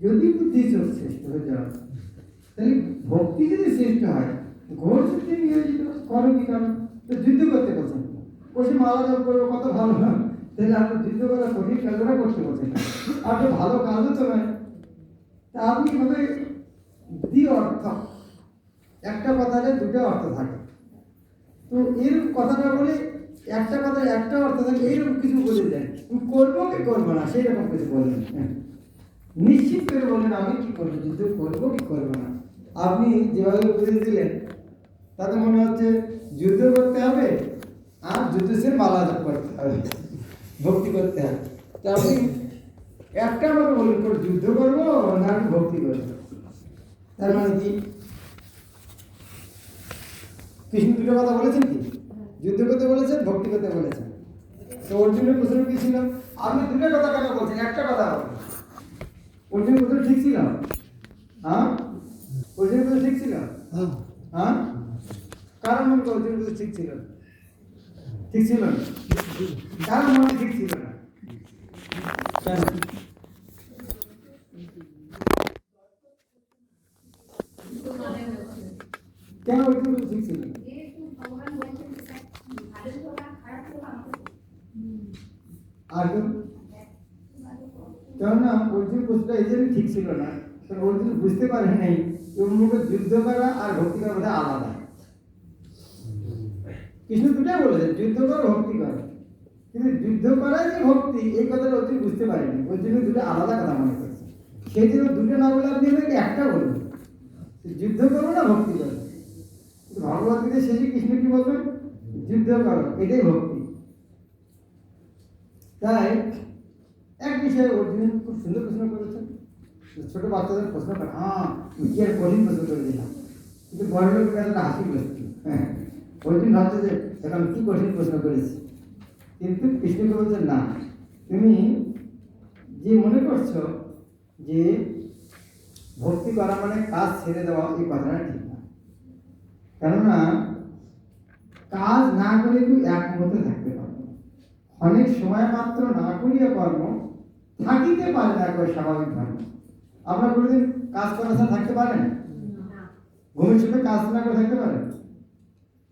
যদি বুদ্ধি চোখ শ্রেষ্ঠ হয়ে যাওয়া, তাহলে ভক্তি যদি শ্রেষ্ঠ হয়, ঘোর সত্যি নিয়োজিত করো কি কারণ? তো যুদ্ধ করতে বলছেন, বসে মালা জপ করবো, কত ভালো না? তাহলে আপনি যুদ্ধ করা কঠিন কাজটা করতে বলছেন, আপনার ভালো কাজও তো নয়। তা আপনি এভাবে দ্বি অর্থ, একটা কথাতে দুটো অর্থ থাকে। তো এরকম কথাটা বলে একটা কথা একটা অর্থ থাকে, এইরকম কিছু বলে দেন, তুমি করবো কি করবো না সেই রকম কিছু বলবেন। নিশ্চিত করে বলেন আমি কি করবো, যুদ্ধ করবো কি করবো না। আপনি যেভাবে বুঝে দিলেন তাতে মনে হচ্ছে যুদ্ধ করতে হবে আর যুদ্ধ সে মালা জপ করতে হবে, ভক্তি করতে হবে। তা আপনি একটা আমাকে বলুন, যুদ্ধ করবো না আমি ভক্তি করবো? তার মানে কি কৃষ্ণ দুটো কথা বলেছেন? কি যুদ্ধ করতে বলেছেন, ভক্তি করতে বলেছেন? তো অর্জুনের প্রশ্ন কি ছিল? আপনি দুটো কথা কেন বলছেন, একটা কথা বলছেন? অর্জুনের প্রশ্ন ঠিক ছিল? হ্যাঁ, অর্জুনের প্রশ্ন ঠিক ছিল? হ্যাঁ, কারণ মনে করো অর্জুনের প্রশ্ন ঠিক ছিল? ঠিক ছিল না? কারণ মনে ঠিক ছিল না কেন? কেন অর্জুনের ঠিক ছিল? কেননা অর্জুন প্রশ্নটা এই জন্য ঠিক ছিল না, কারণ অর্জুন বুঝতে পারে নাই মুখে যুদ্ধ করা আর ভক্তি করা বোধহয় আলাদা। কৃষ্ণ দুটাই বলেছে যুদ্ধ করো ভক্তি করো, কিন্তু যুদ্ধ করাই যে ভক্তি এই কথাটা অর্জুন বুঝতে পারেনি, ওই জন্য দুটো আলাদা কথা মনে করছে। সেই জন্য দুটো না বলে আপনি একটা বলুন, যুদ্ধ করো না ভক্তি করো। ভগবত গীতা শেষে কৃষ্ণ কি বলবেন? যুদ্ধ করো, এটাই ভক্তি। তাই এক বিষয়ে অর্জুন খুব সুন্দর প্রশ্ন করেছেন। ছোট বাচ্চাদের প্রশ্ন করে, কি আর কঠিন প্রশ্ন করে দিলাম, কিন্তু বড় লোকের কাছে হাসি বসছি। হ্যাঁ, অর্জুন ভাবছে যে এখন কি কঠিন প্রশ্ন করেছি, কিন্তু কৃষ্ণকে বলছেন না, তুমি যে মনে করছো যে ভক্তি করা মানে কাজ ছেড়ে দেওয়া, এই কথাটা ঠিক না। কেননা কাজ না করে তুই এক মুহূর্তে থাকতে পারবো, অনেক সময় মাত্র না করিয়া কর্ম থাকিতে পারে না, একবার স্বাভাবিক ধর্ম। আপনার কোনোদিন কাজ করার সাথে থাকতে পারেন? ঘুমের সময় কাজ না করে থাকতে পারেন?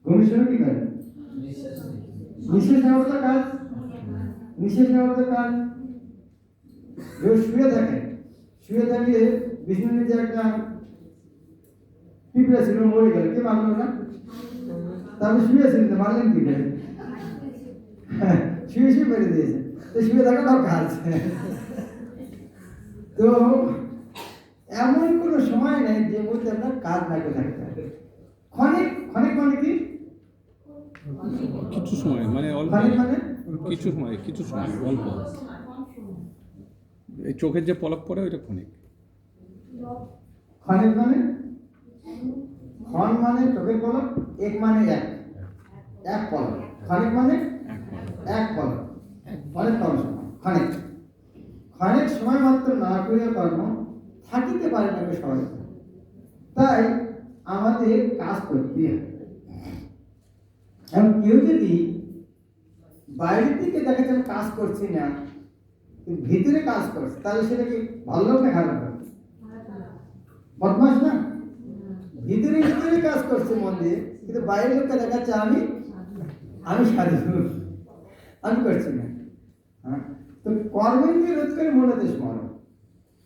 ঘুমের সময় কি করেন? নিঃশ্বাস নেওয়ার তো কাজ, নিঃশ্বাস নেওয়ার তো কাজ। শুয়ে থাকেন, শুয়ে থাকলে বিষ্ণু যে একটা পিঁপড়া ছিল, মরে গেল, কে মারলো না? তারপরে শুয়েছিলেন তো মারলেন কি করে? শুয়ে শুয়ে মেরে দিয়েছে, তো শুয়ে থাকাটাও কাজ। তো এমন কোনো সময় নেই যে বলতে আপনার কাজ না করে থাকতে হবে। ক্ষণিক ক্ষণিক মানে কি? কিছু সময়, মানে অল্প, মানে কিছু সময়, কিছু সময় অল্প। এই চোখের যে পলক পড়ে ওইটা ক্ষণিক। ক্ষণিক মানে ক্ষণ মানে চোখের পলক, এক মানে এক পলক। ক্ষণিক মানে এক পলক, অনেক কম সময়। ক্ষণিক ক্ষণিক সময় মাত্র না করিয়া কর্ম থাকিতে পারে না সবাই। তাই আমাদের কাজ করতে হবে। এখন কেউ যদি বাইরে থেকে দেখা যাবে কাজ করছি না, ভিতরে কাজ করছে, তাহলে সেটা কি ভালো লোক না খারাপ লোক? বদমাস না? ভিতরে ভিতরে কাজ করছে মন দিয়ে, কিন্তু বাইরের লোককে দেখাচ্ছে আমি সাধু, আমি করছি না। হ্যাঁ, তো কর্মেন্দ্রিয় রোধ করে মনেতে স্মরণ,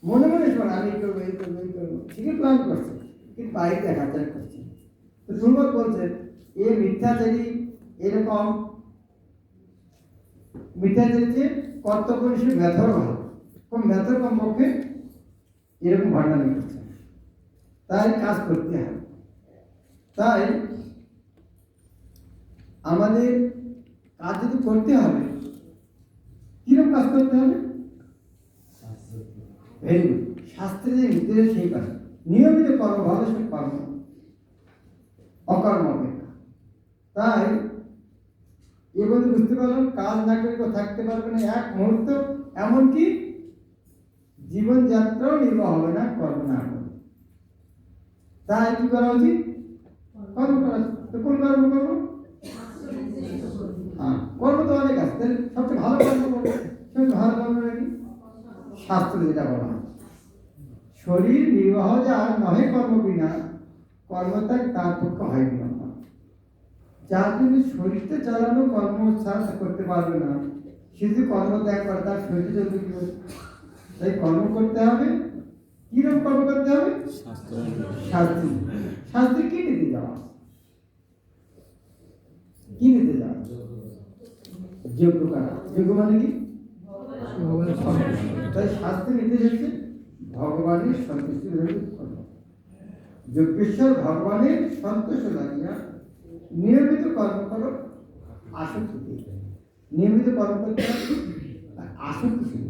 মনে মনে স্মরণ, আমি করবো এই করবো এই করবো, ঠিকই প্ল্যান করছে, কিন্তু বাইরে দেখাচার করছে। তো সুন্দর বলছে এ মিথ্যাচারী, এরকম মিথ্যাচারী কর্তব্য হিসেবে ব্যথর ভালো, কম ব্যথর কমপক্ষে এরকম ঘটনা করছে। তাই কাজ করতে হবে। তাই আমাদের কাজ যদি করতে হবে, কিরকম কাজ করতে হবে? ভেরি গুড, শাস্ত্রে যে নির্দেশ সেই কাজ, নিয়মিত কর্ম, ভালো সে কর্ম, অকর্ম অপেক্ষা। তাই এবার বুঝতে পারলাম কাজ না করে কেউ থাকতে পারবে না এক মুহূর্ত, এমনকি জীবনযাত্রাও নির্বাহ হবে না কর্ম না করে। তাই কি করা উচিত? কর্ম করা। তো কোন কর্ম করবো? হ্যাঁ, কর্ম তো অনেক আছে, সবচেয়ে ভালো কর্ম করবো। সবচেয়ে ভালো কর্ম নাকি শাস্ত্র যেটা বলা হয়, শরীর নির্বাহ যার নহে কর্ম বিনা, কর্মত্যাগ তার পক্ষে হয় না। যার জন্য শরীরটা চালানো কর্ম ছাড়া করতে পারবে না, সে যদি কর্ম ত্যাগ করে তার শরীর চলবে কি করে? তাই কর্ম করতে হবে। কিরকম কর্ম করতে হবে? শাস্ত্র শাস্ত্রী। শাস্ত্রী কি নিতে যাওয়া? কি নিতে যাওয়া? যোগ্য করা। যোগ্য মানে কি? তাই শাস্ত্রে নির্দেশ হচ্ছে ভগবানের সন্তুষ্টি কর্ম। যজ্ঞেশ্বর ভগবানের সন্তোষ লাগিয়া নিয়মিত কর্ম করো, আসক্তি। নিয়মিত কর্ম করতে হবে, আসক্তি শুরু।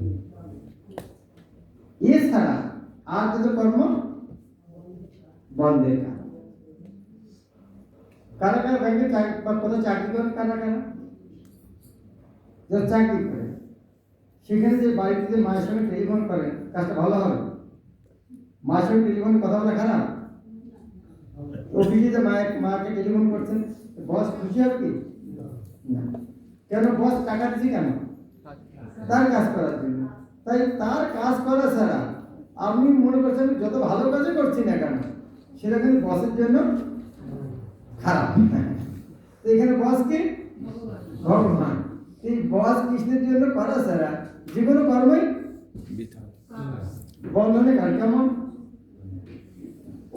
এছাড়া আর যত কর্ম বন্ধের কারণ। কারা কারা ব্যাংকে কোথাও চাকরি করেন? কারা কারা যারা চাকরি করে, সেখানে যে বাড়িতে যে মায়ের সঙ্গে টেলিফোন করেন, কাজটা ভালো হবে? মায়ের সঙ্গে টেলিফোনে কথা বলা খারাপ? অফিসে যে মাকে টেলিফোন করছেন, বস খুশি হবে কি না? কেন? বস টাকা দিচ্ছে কেন? তার কাজ করার জন্য। তাই তার কাজ করা ছাড়া আপনি মনে করছেন যত ভালো কাজই করছি না কেন, সেটা কিন্তু বসের জন্য খারাপ। তো এখানে বস কে? ভগবান। এই বস কৃষ্ণের জন্য করা ছাড়া যে কোনো কর্মই বৃথা। বন্ধনে কার। কেমন?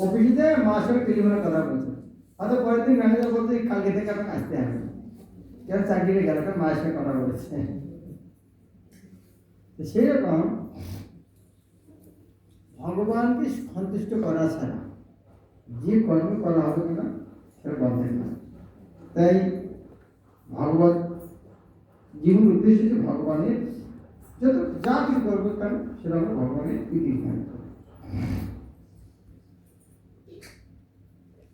অফিসে মার সঙ্গে টেলিফোনে কথা বলছে, হয়তো পরের দিন ম্যানেজার বলতে কালকে থেকে আপনাকে আসতে হবে, কেন চাকরিতে গেল, কারণ মায়ের সঙ্গে কথা বলেছে। সেই রকম ভগবানকে সন্তুষ্ট করা ছাড়া যে কর্ম করা হবে না সেটা বন্ধের না। তাই ভগবত জীবন উদ্দেশ্য হচ্ছে ভগবানের যত যা কিছু করবো কেন সেটা আমরা ভগবানের প্রীতি জ্ঞান করবো।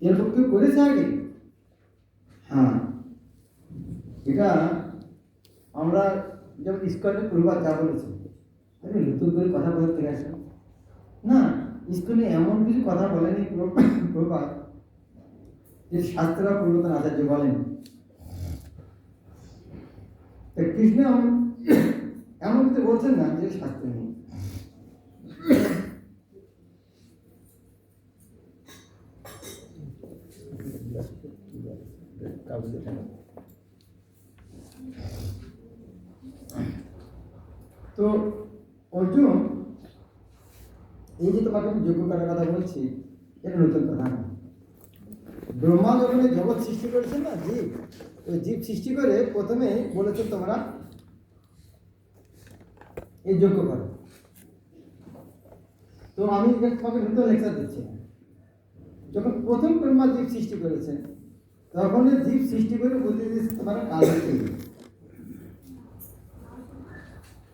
এরকম কেউ করেছে আগে? হ্যাঁ, এটা আমরা যেমন ইস্কনের প্রভাব যা বলেছি, আরে নতুন করে কথা বলতে থেকে আসেন না। ইস্কনে এমন কিছু কথা বলেনি প্রভাব যে শাস্ত্ররা পূর্বতন আচার্য বলেন। কৃষ্ণ এমন কিছু বলছেন না যে শাস্ত্র নেই। তো অর্জুন, এই যে তোমাকে আমি যোগ্য করার কথা বলছি, এটা নতুন কথা না। ব্রহ্মা যখন এই জগৎ সৃষ্টি করেছেন না, জীব, ওই জীব সৃষ্টি করে প্রথমে বলেছেন তোমরা এই যোগ্য করো। তো আমি তোমাকে নতুন লেকচার দিচ্ছি। যখন প্রথম ব্রহ্মা জীব সৃষ্টি করেছেন, তখন জীব সৃষ্টি করে বলতে দিয়েছে তোমরা কাজ করবে।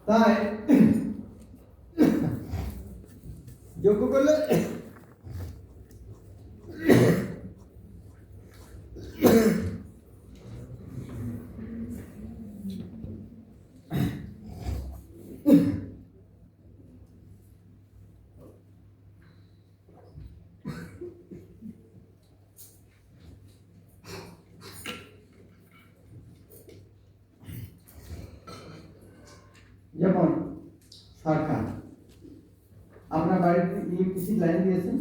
তাই যোগ্য করলে যেমন সরকার আপনার বাড়িতে ইলেকট্রিসিটি লাইন দিয়েছেন,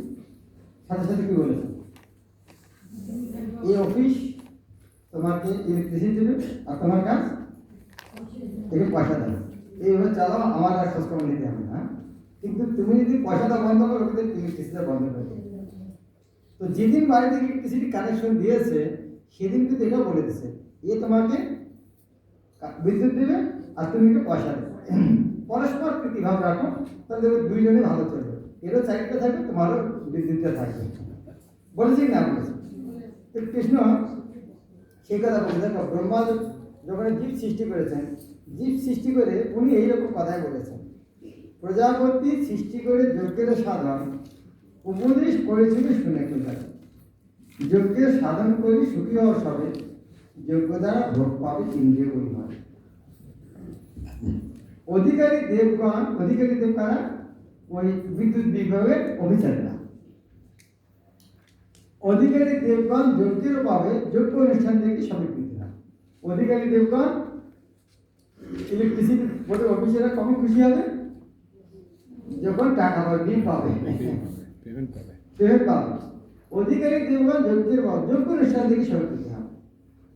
সাথে সাথে কি বলেছেন? এই অফিস তোমাকে ইলেকট্রিসিটি দেবে আর তোমার কাজ থেকে পয়সা দেবে। এইভাবে চালাও, আমার আর খোঁজ খবর নিতে হবে না। কিন্তু তুমি যদি পয়সাটা বন্ধ করো, ইলেকট্রিসিটিটা বন্ধ করে দেবে। তো যেদিন বাড়িতে ইলেকট্রিসিটি কানেকশন দিয়েছে, সেদিন কিন্তু এটা বলে দিচ্ছে এ তোমাকে বিদ্যুৎ দেবে আর তুমি পয়সা দেবে। পরস্পর প্রীতিভাব রাখো, তাহলে দুইজনে ভালো চলবে। এরও চাকরিটা থাকবে, তোমারও বিদ্যুৎটা থাকবে। বলেছি না বলেছি? তো কৃষ্ণ সেই কথা বলে, দেখো ব্রহ্মা যখন জীব সৃষ্টি করেছেন, জীব সৃষ্টি করে উনি এইরকম কথাই বলেছেন, প্রজাপতি সৃষ্টি করে যজ্ঞের সাধন উপদেশ করেছিল শুনে কোথায়, যজ্ঞের সাধন করি সুখী হওয়া সবে, যজ্ঞ দ্বারা ভোগ পাবে ইন্দ্রিয় পরিমাণ। অধিকারী দেব কারা? ওই বিদ্যুৎ বিভাগের অফিসাররা। অধিকারী দেবগণ যজ্ঞের পাবে, যজ্ঞ অনুষ্ঠান থেকে সমীকৃত হয়। অধিকারী দেবগণ ইলেকট্রিসিটি বোর্ডের অফিসাররা কখন খুশি হবে? যখন টাকা পাবে, বিল পাবে, পেমেন্ট পাবে। পেমেন্ট পাবে, অধিকারী দেবগণ যজ্ঞের যোগ্য অনুষ্ঠান থেকে সমর্পিত হবে।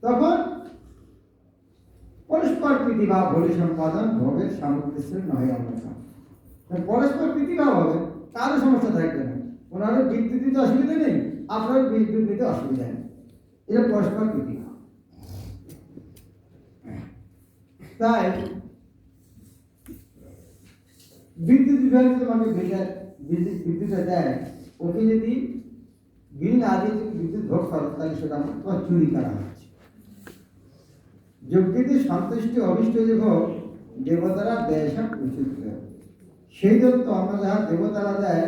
তখন পরস্পর প্রীতিভাব হলে সম্পাদন ভোগের সামগ্রী নয় আমরা। পরস্পর প্রীতিভাব হবে, কারো সমস্যা থাকবে না, ওনারও বিদ্যুৎ দিতে অসুবিধা নেই, আপনারও বিদ্যুৎ দিতে অসুবিধা নেই, এটা পরস্পর প্রীতিভাব। তাই বিদ্যুৎ বিভাগ তোমাকে বিদ্যুৎটা দেয়, ওকে যদি বিল না দিয়ে তুমি বিদ্যুৎ ভোগ করো তাহলে সেটা তোমার চুরি করা হচ্ছে। যজ্ঞেতে সন্তুষ্টি অভিষ্ট যে ভোগ দেবতারা দেয় সব উচিত, সেই জন্য আমরা যারা দেবতারা দেয়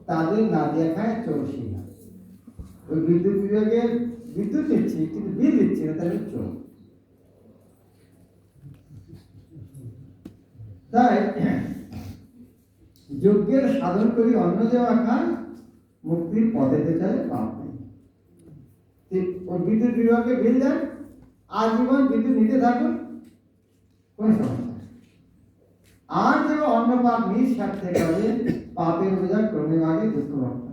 তাদের না দিয়ে খায় চোরসি না। ওই বিদ্যুৎ বিভাগে বিদ্যুৎ দিচ্ছি কিন্তু বিল দিচ্ছি না, তাহলে চোর। তাই যজ্ঞের সাধন করি অন্ন দেওয়া খান, মুক্তির পথেতে চলে পাপ নেই। ওই বিদ্যুৎ বিভাগে বিল দেন, আজীবন বিদ্যুৎ নিতে থাকুন, কোন সমস্যা নেই। আর যে অন্য পাপ নিজ স্বার্থে করে পাপের বোঝা ক্রমে আগে দুঃখ ভক্ত।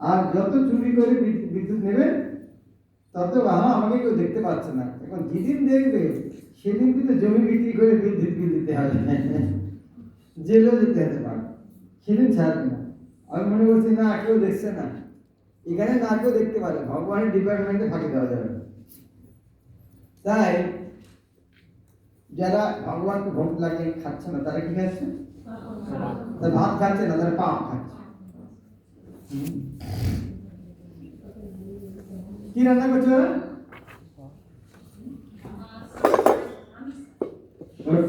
আর যত চুরি করে বিদ্যুৎ নেবেন তত আমাকে কেউ দেখতে পাচ্ছে না। এখন যেদিন দেখবে সেদিন কিন্তু জমি বিক্রি করে বিদ্যুৎ বিল দিতে হবে, জেলেও যেতে হতে পারে, সেদিন ছাড়বে না। আমি মনে করছি না কেউ দেখছে না, এখানে না কেউ দেখতে পারে, ভগবানের ডিপার্টমেন্টে ফাঁকি দেওয়া যাবে। তাই যারা ভগবানকে ভোগ লাগিয়ে খাচ্ছে না তারা কি খাচ্ছে? তারা ভাত খাচ্ছে না, তারা পাপ খাচ্ছে। কি রান্না করছে ওরা?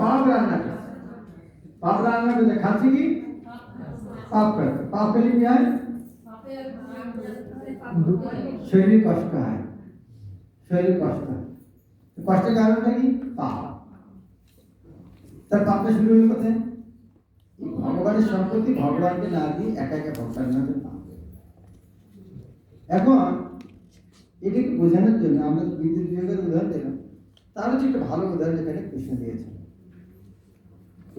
পাপ রান্না করছে, পাপ রান্না করছে, খাচ্ছে কি? পাপ খাচ্ছে। পাপ খেলে কি হয়? শরীর কষ্ট হয়, শরীর কষ্ট হয়। কষ্টের কারণটা কি? পাপ। তার পাপটা শুরু হয়ে কোথায়? ভগবানের সম্পত্তি ভগবানকে না দিয়ে একা একা ভক্তার নামে পাপ। এখন এটাকে বোঝানোর জন্য আমরা বিদ্যুৎ বিভাগের উদাহরণ দিলাম, তার হচ্ছে একটা ভালো উদাহরণ এখানে কৃষ্ণ দিয়েছেন।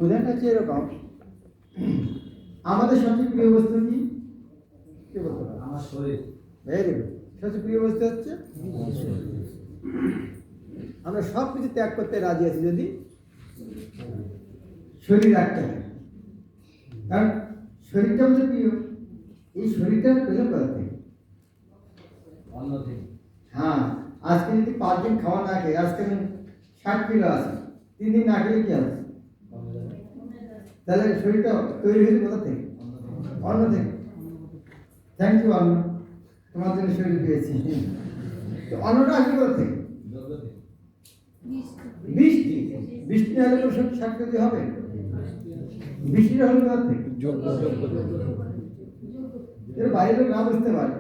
উদাহরণটা হচ্ছে এরকম, আমাদের সবচেয়ে প্রিয় বস্তু কি? কে বলতে পারে? আমার শরীর। Very good. সবচেয়ে প্রিয় বস্তু হচ্ছে আমরা সব কিছু ত্যাগ করতে রাজি আছি যদি শরীর রাখতে হয়। কারণ শরীরটা আমাদের প্রিয়, এই শরীরটা পেলাম কোথা থেকে? অন্য থেকে। হ্যাঁ, আজকে যদি 5 দিন খাওয়া না খেয়ে, আজকে 60 কিলো আছে, 3 দিন না খেলে কি আছে? তাহলে শরীরটা তৈরি হয়েছে কোথা থেকে? অন্য থেকে। থ্যাংক ইউ অন্ন, তোমার জন্য শরীর পেয়েছি। তো অন্নটা আসবে কোথা থেকে? বৃষ্টি। বৃষ্টি হলে তো সব 60 কেজি হবে। বৃষ্টিটা হলো কোথা থেকে? এর বাইরে না বুঝতে পারে।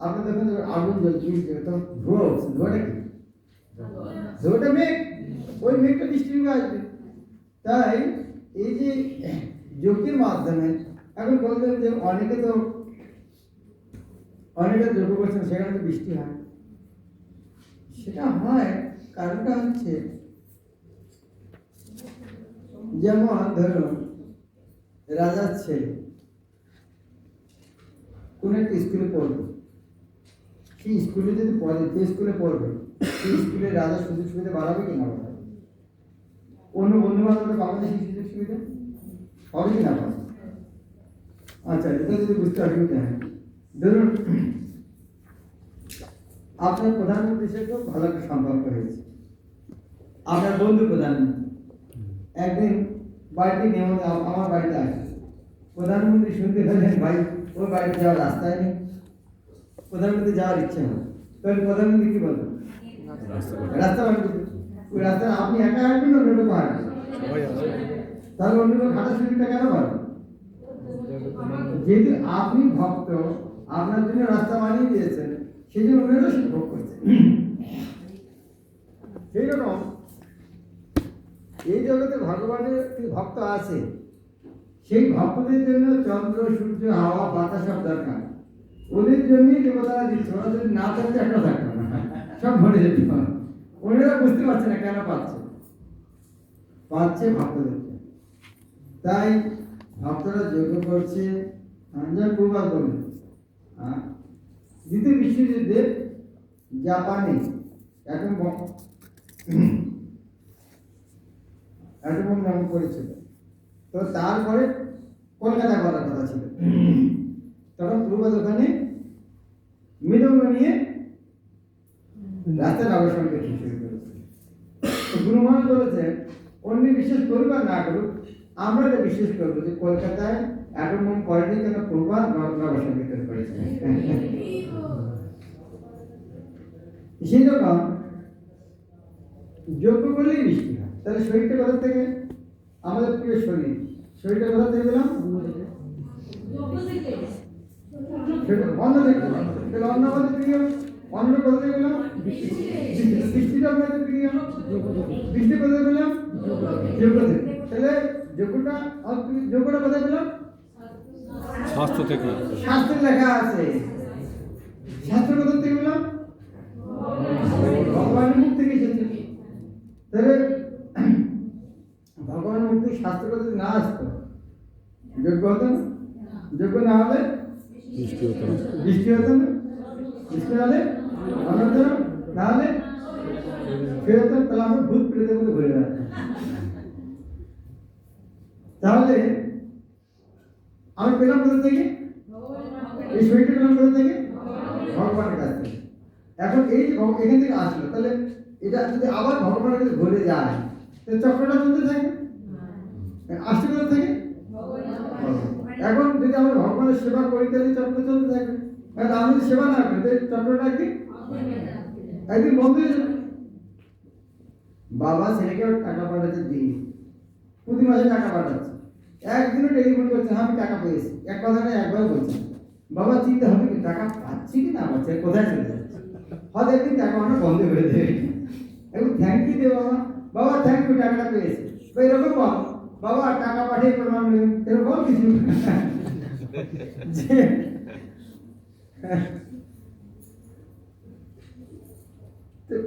আপনি দেখেন আগুন জ্বলছে, তখন ধোঁয়া হচ্ছে, ধোঁয়াটা কি? ধোঁয়াটা মেঘ, ওই মেঘটা বৃষ্টি আসবে। তাই এই যে যজ্ঞের মাধ্যমে এখন বলবেন যে অনেকে যোগ্য করছেন, সেখানে তো বৃষ্টি হয়। সেটা হয়, কারণটা হচ্ছে যেমন ধরুন রাজার ছেলে কোন একটা স্কুলে পড়বে, সেই স্কুলে যদি পড়ে, যে স্কুলে পড়বে সেই স্কুলে রাজা সুযোগ সুবিধা বাড়াবে কি না বাড়াবে? অন্য বন্ধু বান্ধবরা পাবে না সেই সুযোগ সুবিধা? হবে কি না পাবে? আচ্ছা, এটা যদি বুঝতে অসুবিধা হয়, ধরুন আপনার প্রধানমন্ত্রীর সাথে ভালো একটা সম্পর্ক হয়েছে, আপনার বন্ধু প্রধানমন্ত্রী একদিন বাড়িতে নেমে আমার বাড়িতে আসে, প্রধানমন্ত্রী শুনতে পেলেন ভাই ওই বাড়িতে যাওয়ার রাস্তায় নেই, প্রধানমন্ত্রী যাওয়ার ইচ্ছে হয়, তাহলে প্রধানমন্ত্রী কি বলবেন? রাস্তা বাড়বে। ওই রাস্তা আপনি একা হাঁটবেন, অন্য লোক হাঁটবেন, তাহলে অন্য লোক হাঁটার সুযোগটা কেন পাবেন? যেহেতু আপনি ভক্ত, আপনার জন্য রাস্তা বানিয়ে দিয়েছেন, সেই জন্য অন্যরা সেটা ভোগ করছে। সেই রকম এই জগতে ভগবানের ভক্ত আছে, সেই ভক্তদের জন্য চন্দ্র, সূর্য, হাওয়া, বাতাস সব দরকার। ওদের জন্যই দেবতারা দিচ্ছে, ওরা যদি না থাকতে একটা থাকতো না, সব ভরে যেত। ওনারা বুঝতে পারছে না কেন পাচ্ছে ভক্তদেরকে। তাই ভক্তরা যজ্ঞ করছে, যা প্রবাদ বলে দ্বিতীয় বিশ্বযুদ্ধে জাপানে অ্যাটম বোম নাম করেছিল। তো তারপরে কলকাতা করার কথা ছিল, তখন প্রবাদ ওখানে মৃদঙ্গ নিয়ে রাস্তায় অবসর করতে শুরু করেছে। তো গুরু মহারাজ বলেছে, অন্য বিশ্বাস করুক আর না করুক, আমরা এটা বিশ্বাস করবো যে কলকাতায় অ্যাটম বোম পড়েনি, কেন প্রবাদ নবসংকীর্তন করেছে। সেই রকম যোগ্য করলেই বৃষ্টি হয়। তাহলে শরীরটা কোথা থেকে? আমাদের প্রিয় শরীর, শরীরটা কোথা থেকে পেলাম? অন্ন থেকে। তাহলে অন্ন আমাদের প্রিয়, অন্ন কোথা থেকে পেলাম? বৃষ্টিটা আমাদের প্রিয়, বৃষ্টি কোথায় পেলাম? যোগ্য থেকে। তাহলে যোগ্যটা কোথায় পেলাম? স্বাস্থ্য থেকে। শাস্ত্রে লেখা আছে। শাস্ত্র কোথা থেকে পেলাম? ভগবানের মুখ থেকে এসেছে। তাহলে ভগবানের মুখ থেকে শাস্ত্র যদি না আসতো, যোগ্য হতো না। যোগ্য না হলে বৃষ্টি হতো না। বৃষ্টি হতো না। বৃষ্টি হলে অন্ন হতো না, না হলে ফেরত। তাহলে আমরা ভূত প্রেতের মধ্যে ঘুরে বেড়াতাম। তাহলে আমি পেলাম কোথা থেকে? এই শরীরটা পেলাম কোথা থেকে? ভগবানের কাছ থেকে। এখন এই যে এখান থেকে আসলো, তাহলে এটা যদি আবার ভগবানের কাছে ঘুরে যায়, তাহলে চক্রটা চলতে থাকে। আসছে কোথা থেকে? এখন যদি আমরা ভগবানের সেবা করি, তাহলে চক্র চলতে থাকে। কারণ আমি যদি সেবা না করি, তাহলে চক্রটা একদিন বন্ধ হয়ে যাবে। বাবা ছেলেকে টাকা পাঠাচ্ছে দিন, প্রতি মাসে টাকা পাঠাচ্ছে, একদিনও টেলিফোন করছে, হ্যাঁ আমি টাকা পেয়েছি, এক কথাটা একবার বলছে। বাবা চিন্তা হবে কি টাকা পাচ্ছি কি না পাচ্ছি, কোথায় চলে যাচ্ছে, হয়তো একদিন টাকা আমরা বন্ধ করে দেবে। এখন থ্যাংক ইউ দে বাবা, বাবা থ্যাংক ইউ টাকাটা পেয়েছে। তো এরকম বল, বাবা টাকা পাঠিয়ে প্রমাণ নেবেন, এরকম বল কিছু যে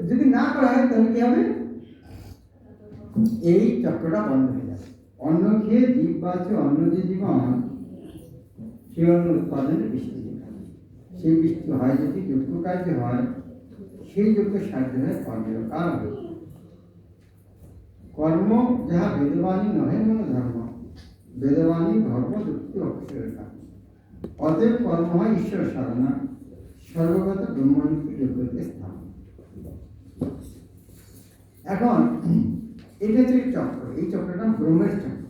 যদি না করা হয় তাহলে কি হবে? এই চক্রটা বন্ধ হয়ে যাবে। অন্ন খেয়ে জীব বাঁচে, অন্ন যে জীবন, সেই অন্ন উৎপাদনে বৃষ্টি। সেই বৃষ্টি হয় যদি যোগ্য কার্যে হয়, সেই যোগ্য সাধ্য হয় কর্মের কারণ। কর্ম যাহা বেদবাণী নহে মন ধর্ম, বেদবাণী ধর্ম যুক্তি অক্ষরের কারণ। অতএব কর্ম হয় ঈশ্বর সাধনা, সর্বগত ব্রহ্মনীতি যোগ্যতে স্থান। এখন এটা হচ্ছে চক্র, এই চক্রটা ব্রহ্মের চক্র।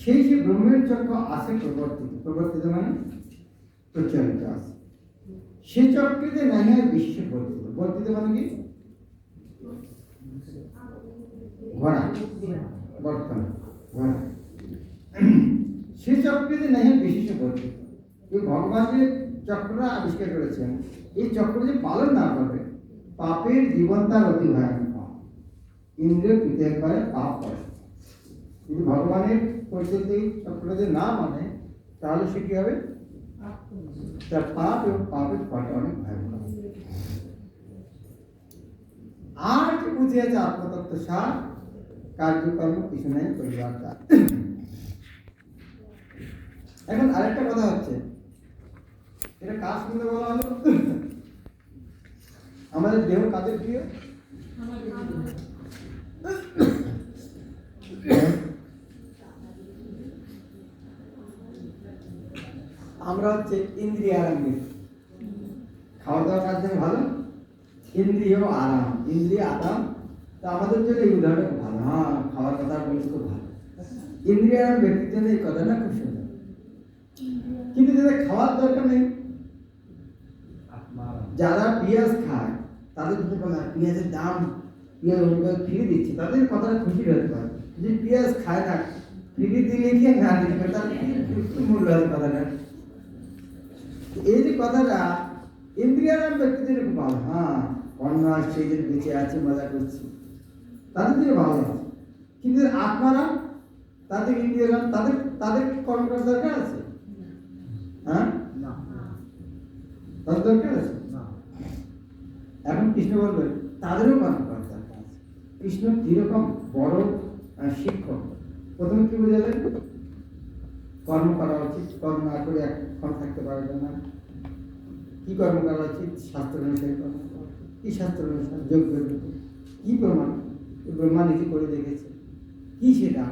সেই যে ব্রহ্মের চক্র আছে প্রবর্তিত, প্রবর্তিত মানে প্রচলিত আছে। সে চক্রে নাই হয় বিশ্বে বর্তিত। বর্তিত মানে কি? ঘোড়া, বর্তমান ঘোড়া। সে চক্রে নাই হয় বিশেষে বর্তিত। এই ভগবান যে চক্রটা আবিষ্কার করেছেন, এই চক্র যে পালন না করবে, পাপের জীবন তার অতি ভয়ানক। ইন্দ্রিয় বিদেহ করে পাপ করে। যদি ভগবানের পরিচিত চক্র যদি না মানে, তাহলে সে কি হবে? তার পাপ এবং পাপের ফলটা অনেক ভয়ানক। আর কি বুঝে আছে আত্মতত্ত্ব সার, কার্যকর্ম কিছু নেই পরিবার। এখন আরেকটা কথা হচ্ছে, এটা কাজ শুনতে বলা হলো, আমাদের দেহ কাদের প্রিয়? আমরা হচ্ছে ইন্দ্রিয় আরাম, খাওয়া দাওয়া কাজ থেকে ভালো, ইন্দ্রিয় আরাম, ইন্দ্রিয় আরাম। তো আমাদের জন্য এই উদাহরণ খুব ভালো। হ্যাঁ, খাওয়ার কথা বলতে খুব ভালো। ইন্দ্রিয় আরাম ব্যক্তির জন্য এই কথাটা খুব সুন্দর। কিন্তু যাদের খাওয়ার দরকার নেই, যারা পেঁয়াজ খায়, তাদের যদি বলা পেঁয়াজের দাম, পেঁয়াজ অনুদান ফিরে দিচ্ছে, তাদের কথাটা খুশি হতে পারে। যে পেঁয়াজ খায় না, ফিরে দিলে কি না দিলে তার কি মূল্য আছে কথাটা। এই যে কথাটা ইন্দ্রিয়ারাম ব্যক্তির জন্য খুব ভালো। হ্যাঁ, অন্য আসছে, যে বেঁচে আছে, মজা করছি, তাদের জন্য ভালো আছে। কিন্তু আত্মারাম, তাদের ইন্দ্রিয়ারাম, তাদের তাদের কর্ম করার দরকার আছে? হ্যাঁ, তাদের দরকার আছে। এখন কৃষ্ণ বলবেন তাদেরও কর্ম করার দরকার আছে। কৃষ্ণ যেরকম বড় শিক্ষক, প্রথমে কি বোঝালেন? কর্ম করা উচিত, কর্ম না করে এখন থাকতে পারবে না। কি কর্ম করা উচিত? শাস্ত্র অনুসারে কর্ম করা উচিত। কি শাস্ত্র অনুসারে? যোগ্য কি প্রমাণ? ব্রহ্মা নিজে করে দেখেছে। কি সেটা?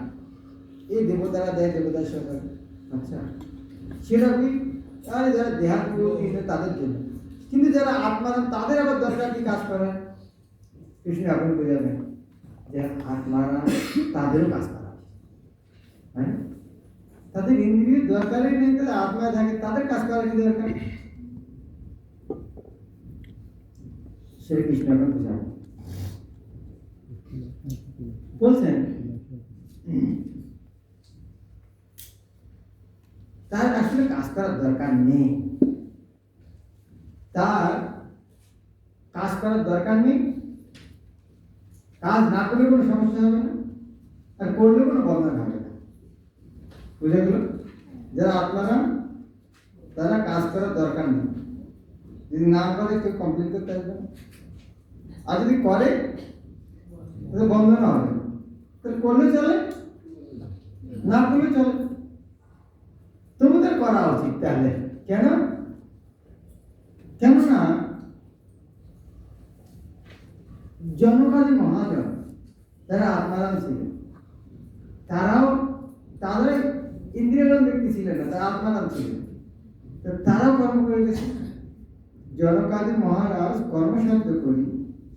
এই দেবতারা দেয়, দেবতার সরকার। আচ্ছা, সেরকমই তাহলে যারা দেহাত্মী তাদের জন্য, কিন্তু যারা আত্মারাম তাদের আবার দরকার কি কাজ করা? কৃষ্ণ আপনি বোঝাবেন যে আত্মারাম তাদেরও কাজ করা, হ্যাঁ, তাদের ইন্দ্রিয় দরকারই নেই, তাদের আত্মায় থাকে, তাদের কাজ করা কি দরকার? সেটা কৃষ্ণ এখন বোঝাবেন, বলছেন তার আসলে কাজ করার দরকার নেই, তার কাজ করার দরকার নেই। কাজ না করলে কোনো সমস্যা হবে না, আর করলে কোনো বন্ধন হবে না। বুঝে গেল? যারা আপনারা তারা কাজ করার দরকার নেই, যদি না করে কেউ কমপ্লিট করতে পারবে না, আর যদি করে তাহলে বন্ধন হবে না। তাহলে করলে চলে, না করলে চলে, তবু তার করা উচিত। তাহলে কেন? কেননা জনকালী মহাজন যারা আত্মারাম ছিলেন, তারাও তাদের ইন্দ্রিয়রাম ব্যক্তি ছিলেন না, তারা আত্মারাম ছিলেন, তারাও কর্ম করে গেছে। জনকালী মহারাজ কর্মসাধ্য করি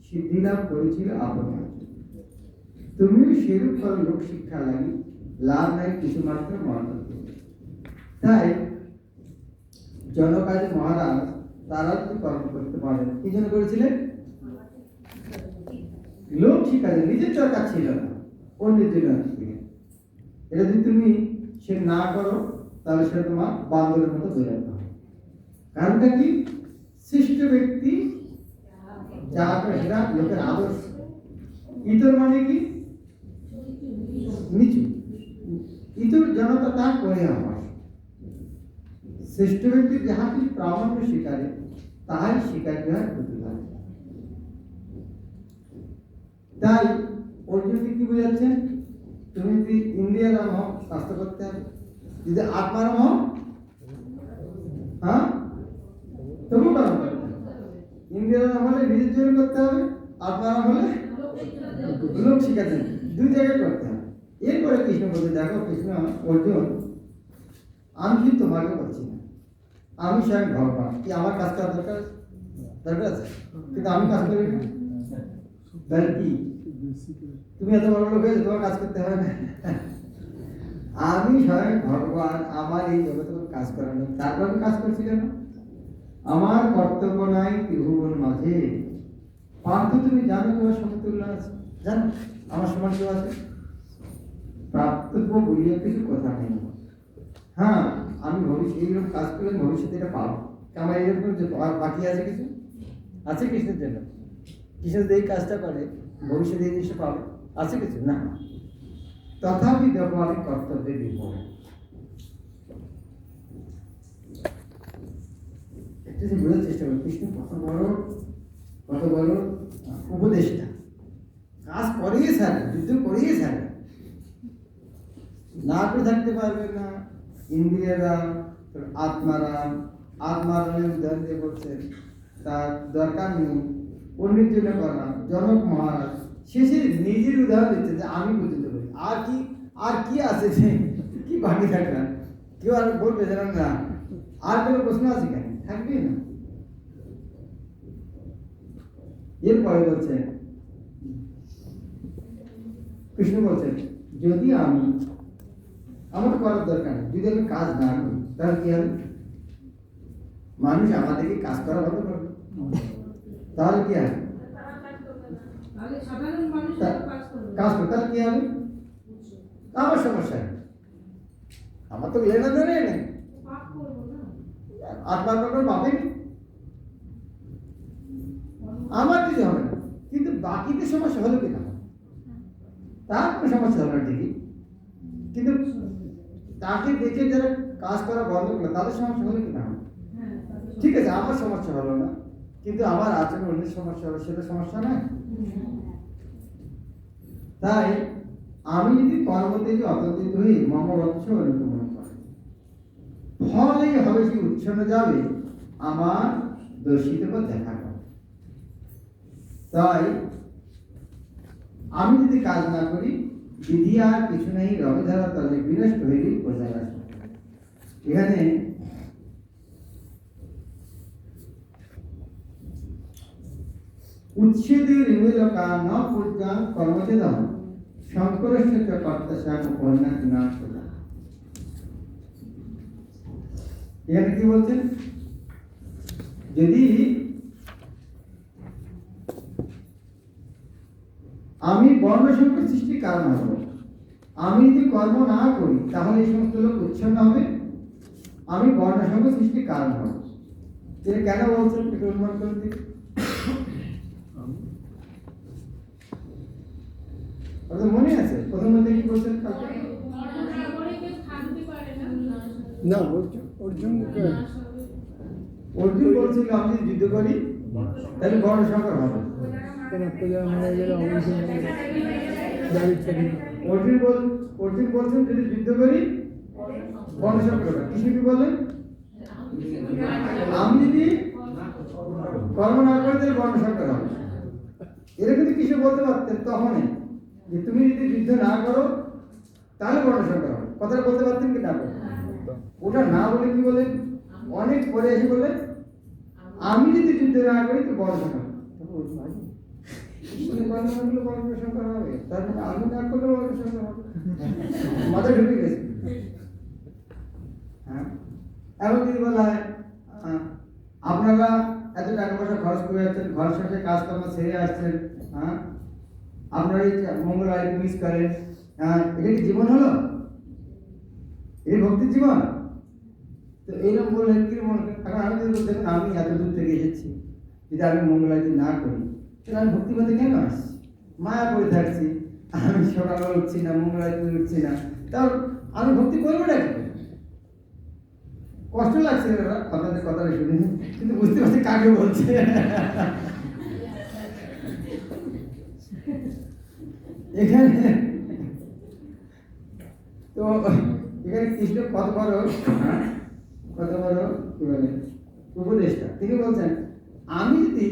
সিদ্ধি লাভ করেছিল আপনি। তুমিও সেরূপ করো লোক শিক্ষা লাগি, লাভ নাই কিছু মাত্র মহারাজ। তাই জনকালী মহারাজ তারা যদি কর্ম করতে পারেন, কি জন্য করেছিলেন? লোক শিক্ষা, নিজের দরকার ছিল না, অন্যের জন্য ছিলেন। এটা যদি তুমি সে না করো তাহলে সেটা তোমার বান্দরের মতো বোঝাতে হবে। কারণটা কি? শ্রেষ্ঠ ব্যক্তি যা করে সেটা লোকের আদর্শ, ইতর মানে কি? নিচু, ইতর জনতা তা করে আমার। শ্রেষ্ঠ ব্যক্তি যাহা কিছু প্রামাণ্য স্বীকারে তাহাই স্বীকার হয় প্রতিভা। তাই অর্জুন কি বোঝাচ্ছেন? তুমি যদি ইন্দ্রিয়ারাম হও স্বাস্থ্য করতে হবে, যদি আত্মারাম হও, হ্যাঁ, তবু কর্ম করতে হবে। ইন্দ্রিয়ারাম হলে নিজের জন্য করতে হবে, আত্মারাম হলে লোক শিখাচ্ছেন, দুই জায়গায় করতে হবে। এরপরে কৃষ্ণ বলতে, দেখো কৃষ্ণ অর্জুন, আমি কিন্তু তোমাকে করছি না, আমি স্বয়ং ভগবান, কি আমার কাজ করার দরকার দরকার আছে? কিন্তু আমি কাজ করি না, তাহলে কি তুমি এত বড় লোক হয়েছে তোমার কাজ করতে হবে না? আমি স্বয়ং ভগবান, আমার এই জগতে কোনো কাজ করা নেই, তারপর আমি কাজ করছি কেন? আমার কর্তব্য নাই ত্রিভুবন মাঝে। পার্থ তুমি জানো তোমার সমতুল্য আছে, জানো আমার সমান কেউ আছে? প্রাপ্তব্য বলিয়া কিছু কথা নেই। হ্যাঁ, আমি ভবিষ্যৎ এইরকম কাজ করলে ভবিষ্যতে এটা পাবো, আমার এইরকম বাকি আছে কিছু আছে কৃষ্ণের জন্য? কৃষ্ণ এই কাজটা করে ভবিষ্যতে এই জিনিসটা পাবে, আছে কিছু না? তথাপি দেখো আমি কর্তব্যে বিভোর। একটু বোঝার চেষ্টা করি, কৃষ্ণ কত বড় উপদেষ্টা, কাজ করিয়ে ছাড়ে, যুদ্ধ করিয়ে ছাড়ে, না করে থাকতে পারবে না। ইন্দ্রিয়রাম, আত্মারাম, আত্মারামের উদাহরণ দিয়ে বলছেন তার দরকার নেই, অন্যের জন্য করা। জনক মহারাজ শেষে নিজের উদাহরণ দিচ্ছে যে আমি বুঝতে পারি, আর কি আছে যে কি বাকি থাকবে? কেউ আর বলবে জানেন না, আর কোনো প্রশ্ন আছে কেন? থাকবে না। এরপরে বলছেন কৃষ্ণ বলছেন, যদি আমার করার দরকার নেই, যদি আমি কাজ না করি তাহলে কি হবে? মানুষ আমাদেরকে কাজ করা বন্ধ করবে, তাহলে কি হবে? কাজ করতে তাহলে কি হবে? আমার সমস্যা, আমার তো লেনা দেনা নেই, আত্মার ব্যাপার পাবে আমার কিছু হবে না, কিন্তু বাকিদের সমস্যা হলো কিনা তার কোনো সমস্যা হবে না ঠিকই, কিন্তু তাকে দেখে যারা কাজ করা বন্ধ করলো তাদের সমস্যা হলো কিনা? ঠিক আছে, আমার সমস্যা হলো না, কিন্তু আমার আচরণ অন্যের সমস্যা হলো, সেটা সমস্যা নয়। তাই আমি যদি কর্মতে অতন্ত্রিত হই মম বৎস অনুগমন করে, উচ্ছন্ন যাবে আমার দর্শিত পথ দেখা করে। তাই আমি যদি কাজ না করি, বিধি আর কিছু নাই, রবে ধারা তলে বিনষ্ট হইলি প্রজার আসে। এখানে উচ্ছেদের নিবেদকা ন পূর্যাং কর্মচেদম শঙ্করস্য চ কর্তাশাক কন্যা না সোজা। এখানে কি বলছেন, যদি আমি বর্ণ সংকট সৃষ্টির কারণ হব, আমি যদি কর্ম না করি তাহলে এই সমস্ত লোক উচ্ছন্ন হবে, আমি বর্ণ সংকট সৃষ্টির কারণ হব। এটা কেন বলছেন একটু অনুমান করুন দিন। আপনাদের মনে আছে প্রথম মধ্যে কি বলছেন? না অর্জুন অর্জুন বলছিল আমি যদি যুদ্ধ করি তাহলে বর্ণ সংকট হবে। অর্জুন বলছেন যদি যুদ্ধ করি বর্ণ সংকট হবে। কৃষ্ণ কি বললেন, আমি যদি কর্ম না করি তাহলে বর্ণ সংকট হবে। এরা কিন্তু কৃষ্ণ বলতে পারতেন তখনই যে তুমি যদি যুদ্ধ না করো তাহলে বর্ণ সংকট হবে, কথাটা বলতে পারতেন কি না? ওটা না বলে কি বলেন, অনেক পরে এসে বলে আমি যদি যুদ্ধ না করি তো বর্ণ সংকট হবে। তার মানে আমি না করলে বর্ণ সংকট হবে, মাথায় ঢুকে গেছে। হ্যাঁ, এখন যদি বলা হয় আপনারা এত টাকা পয়সা খরচ করে যাচ্ছেন, ঘর সংসারে কাজকর্ম ছেড়ে আসছেন, হ্যাঁ আপনারা এই মঙ্গল আয়কে মিস করেন, এটা কি জীবন হলো? এই ভক্তির জীবন? তো এইরকম বললেন কি মনে করেন? এখন আমি যদি দেখুন আমি এত দূর থেকে এসেছি, যদি আমি মঙ্গল আয়কে না করি তাহলে আমি ভক্তি পথে কেন আসছি? মায়া করে থাকছি, আমি সকালে উঠছি না, মঙ্গল আয়কে উঠছি না, তাও আমি ভক্তি করবো না কি? কষ্ট লাগছে আপনাদের কথাটা শুনে, কিন্তু বুঝতে পারছি কাকে বলছে। এখানে তো এখানে কৃষ্ণ কত বড় কি বলে উপদেষ্টা, তিনি বলছেন আমি যদি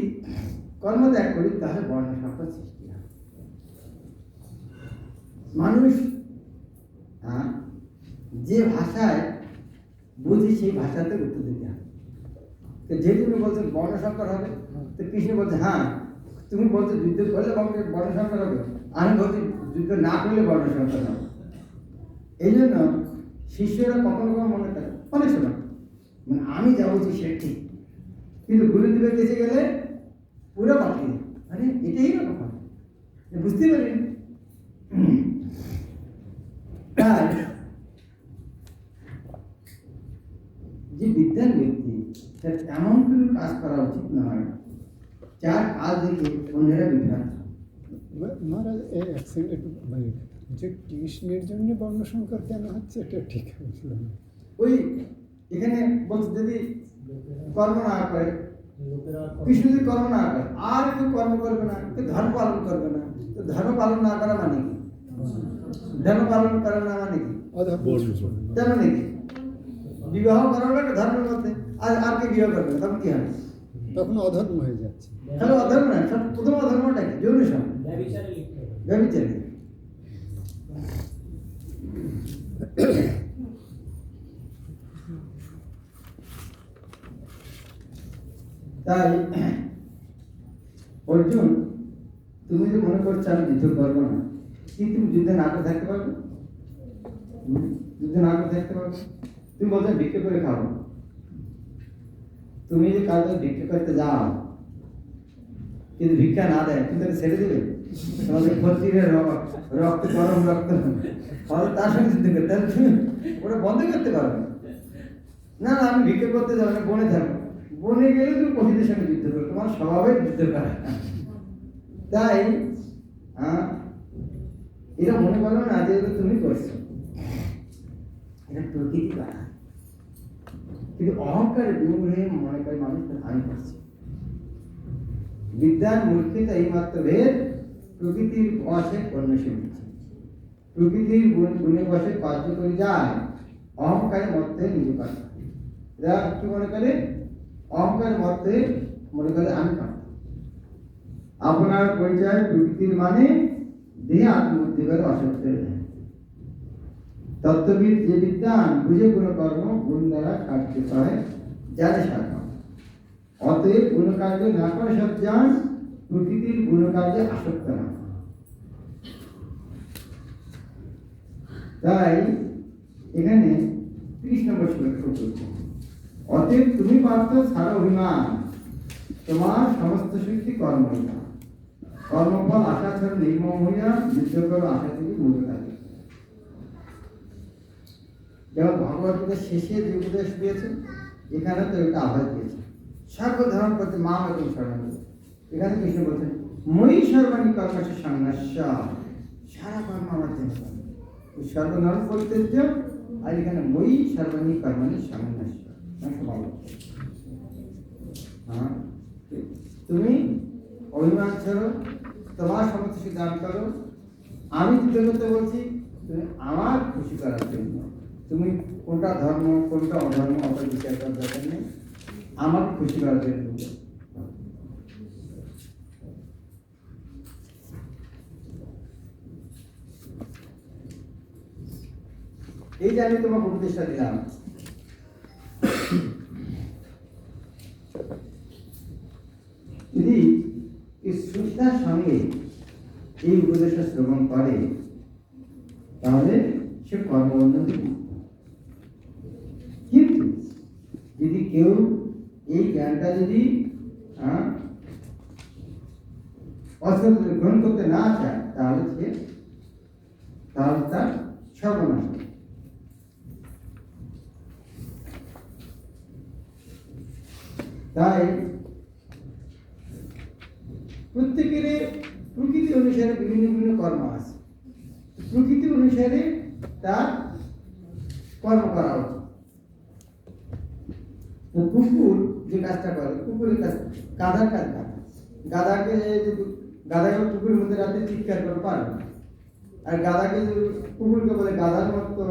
কর্ম ত্যাগ করি তাহলে বর্ণ সংকট সৃষ্টি হয়। মানুষ যে ভাষায় বুঝি সেই ভাষাতে উত্তর দিতে হবে। তো যে তুমি বলছেন বর্ণ সংকট হবে, তো কৃষ্ণ বলছে হ্যাঁ তুমি বলছো যুদ্ধ করলে বর্ণ সংকট হবে, আমি বলছি যুদ্ধ না করলে বর্ণ সংকট হবে। এই জন্য শিষ্যরা কখনো কখনো মনে করে অনেক সময় মানে আমি যা বলছি সে ঠিক, কিন্তু গুরুদেবের কাছে গেলে পুরো বাকি, মানে এটাই না কথা বুঝতে পারেন। তাই যে বিদ্যান ব্যক্তি তার এমন কোনো কাজ করা উচিত নয় যার কাজ দেখে অন্যেরা বিভ্রান্ত। মহারাজ মানে যে কৃষ্ণের জন্য বর্ণ সংকর কেন হচ্ছে এটা ঠিক বুঝলাম। ওই এখানে বলছে যদি কর্ম না করে, কৃষ্ণ যদি কর্ম না করে আর কেউ কর্ম করবে না, কেউ ধর্ম পালন করবে না, তো ধর্ম পালন না করা মানে কি? ধর্ম পালন করা না মানে কি? তার মানে কি? বিবাহ করাটা একটা ধর্মের মধ্যে, আর কে বিবাহ করবে তখন কি হবে? তখন অধর্ম হয়ে যাচ্ছে। তাহলে অধর্ম না, সব প্রথম অধর্মটা কি? যৌন সম ব্যভিচারী। তাই অর্জুন তুমি যে মনে করছো আমি যুদ্ধ করবো না, কি তুমি যুদ্ধে না করে থাকতে পারবে? যুদ্ধে না করে থাকতে পারবে? তুমি বলছো ভিক্ষা করে খাবো, তুমি যে কাউকে ভিক্ষা করতে যাও কিন্তু ভিক্ষা না দেয় তুমি তাকে ছেড়ে দেবে? তোমাদের ক্ষত্রিয়ের রক্ত গরম রক্ত তার সঙ্গে যুদ্ধ করতে, তাহলে তুমি ওটা বন্ধ করতে পারবে না। না আমি ভিক্ষা করতে যাবো না, বনে থাকবো, বনে গেলে তুমি পশুদের সঙ্গে যুদ্ধ করো, তোমার স্বভাবের যুদ্ধ করে। তাই এটা মনে করো না যে তুমি করছো, এটা প্রকৃতি দ্বারা, কিন্তু অহংকারে দূর হয়ে মনে করে মানুষ আমি করছি। বিদ্যার মূর্তিতে এইমাত্র ভেদ, প্রকৃতির বশে কন্যাসী হচ্ছে, প্রকৃতির গুণে বসে কার্য করে যায়, অহংকারের মধ্যে নিজে কাজ। এরা কি মনে করে, অহংকার মধ্যে মনে করে আমি পারতাম। আপনার পরিচয় প্রকৃতির মানে দেহে আত্মবুদ্ধি করে অসত্য হয়ে যায়। তত্ত্ববিদ যে বিদ্যান বুঝে কোনো কর্ম গুণ দ্বারা কাটতে পারে জানে সাধন। অতএব গুণকার্য না করে সব যান, প্রকৃতির গুণকার্যে আসক্ত না। তাই এখানে 30 নম্বর শ্লোক করছে, অতএব তুমি পার্থ ছাড়া অভিমান, তোমার সমস্ত শক্তি কর্মহীনা। কর্মফল আশা ছাড়া নির্মম হইয়া যুদ্ধ করো আশা থেকে মুক্ত থাকে। যেমন ভগবত গীতার শেষে যে উপদেশ দিয়েছে, এখানে তো এটা আভাস দিয়েছে, সর্বধর্ম করতে মা এবং শরণাগত। এখানে কৃষ্ণ বলছেন মই সর্বাণী কর্মস্য সংন্যাস্য, সারা কর্ম আমার জন্য করো। সর্বধর্ম পরিত্যাজ্য, আর এখানে মই সর্বাণী কর্মাণি সংন্যাস্য। হ্যাঁ, তুমি অভিমান ছাড়ো, তোমার সমস্ত দান করো। আমি কৃতজ্ঞতা বলছি তুমি আমার খুশি করার জন্য। তুমি কোনটা ধর্ম কোনটা অধর্ম অপর বিচার করার দরকার নেই, আমাকে খুশি করার জন্য। এই যে আমি তোমাকে উপদেশটা দিলাম, যদি এই শ্রদ্ধার সঙ্গে এই উপদেশটা শ্রবণ করে তাহলে সে কর্মবন্ধন থেকে মুক্ত। কিন্তু যদি কেউ এই জ্ঞানটা যদি গ্রহণ করতে না চায় তাহলে তার সর্বনাশ। তাই প্রত্যেকের প্রকৃতি অনুসারে বিভিন্ন বিভিন্ন কর্ম আছে, প্রকৃতি অনুসারে তার কর্ম করা উচিত। কুকুর যে কাজটা করে, কুকুরের কাজ গাধার কাজ না। গাধাকে কুকুরের মধ্যে রাতে চিৎকার করে পারবে না, আর গাধাকে কুকুরকে বলে গাধার মতো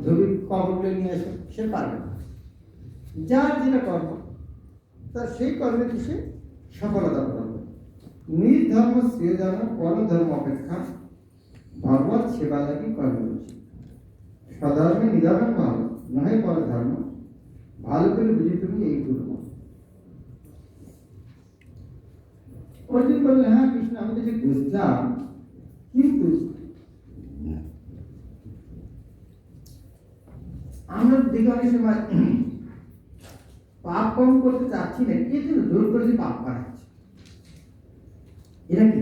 ধরি কবলে নিয়ে আসে, সে পারবে না। যার যেটা কর্ম তার সেই কর্মে সে সফলতা করবে। নিজ ধর্ম শ্রেয় জানো, পরধর্ম অপেক্ষা ভগবত সেবা লাগি কর্ম রয়েছে। স্বধর্মে নিধর্ম ভালো নয় পরধর্ম, ভালো করে বুঝে তুমি এই করবো। অর্জুন বললেন হ্যাঁ কৃষ্ণ আমি তো বুঝলাম, কিন্তু আমরা দেখে অনেক সময় পাপ কম করতে চাচ্ছি না, কে যেন জোর করে পাপ বাড়াচ্ছে। এটা কি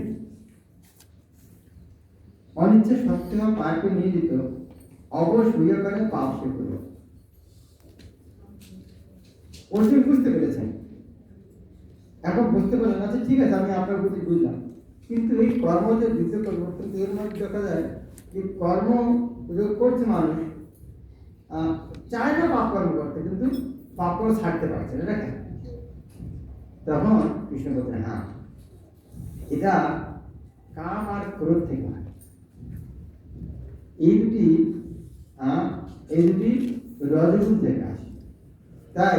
অনিচ্ছা সত্ত্বেও পাপকে নিয়ে যেত, অবশ্যই করে পাপ সে করল। অর্জুন বুঝতে পেরেছেন, এখন বুঝতে পারলেন আচ্ছা ঠিক আছে আমি আপনার প্রতি বুঝলাম, কিন্তু এই কর্ম যে দ্বিতীয় কর্ম, কিন্তু এর মধ্যে দেখা যায় যে কর্ম করছে মানুষ চায় না পাপ কর্ম করতে, কিন্তু পাপ কর্ম ছাড়তে পারছে না। দেখেন তখন কৃষ্ণ বলছেন হ্যাঁ এটা কাম আর ক্রোধ থেকে হয়। এই দুটি রজগুণ থেকে আসে। তাই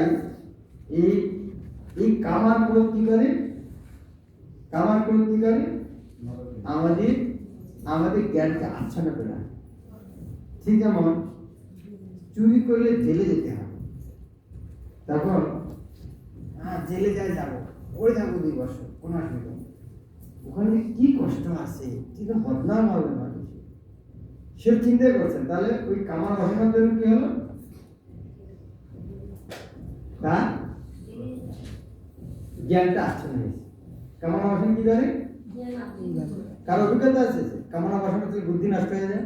এই কাম আর ক্রোধ কি করে? কাম আর ক্রোধ কি করে? আমাদের জ্ঞানকে আচ্ছন্ন করে রাখে। ঠিক যেমন চুরি করলে জেলে যেতে হবে, তখন জেলে যাবো, ওই থাকবো 2 বছর, কোনো অসুবিধা নেই। ওখানে কি কষ্ট আছে, কিন্তু বদনাম হবে মানুষ, সে চিন্তাই করছেন। তাহলে ওই কামার বাসনার জন্য কি হলো? তার জ্ঞানটা আচ্ছন্ন হয়েছে। কামনা বাসনা কি করে? কারো অভিজ্ঞতা আছে কামনা বাসনা থেকে বুদ্ধি নষ্ট হয়ে যায়?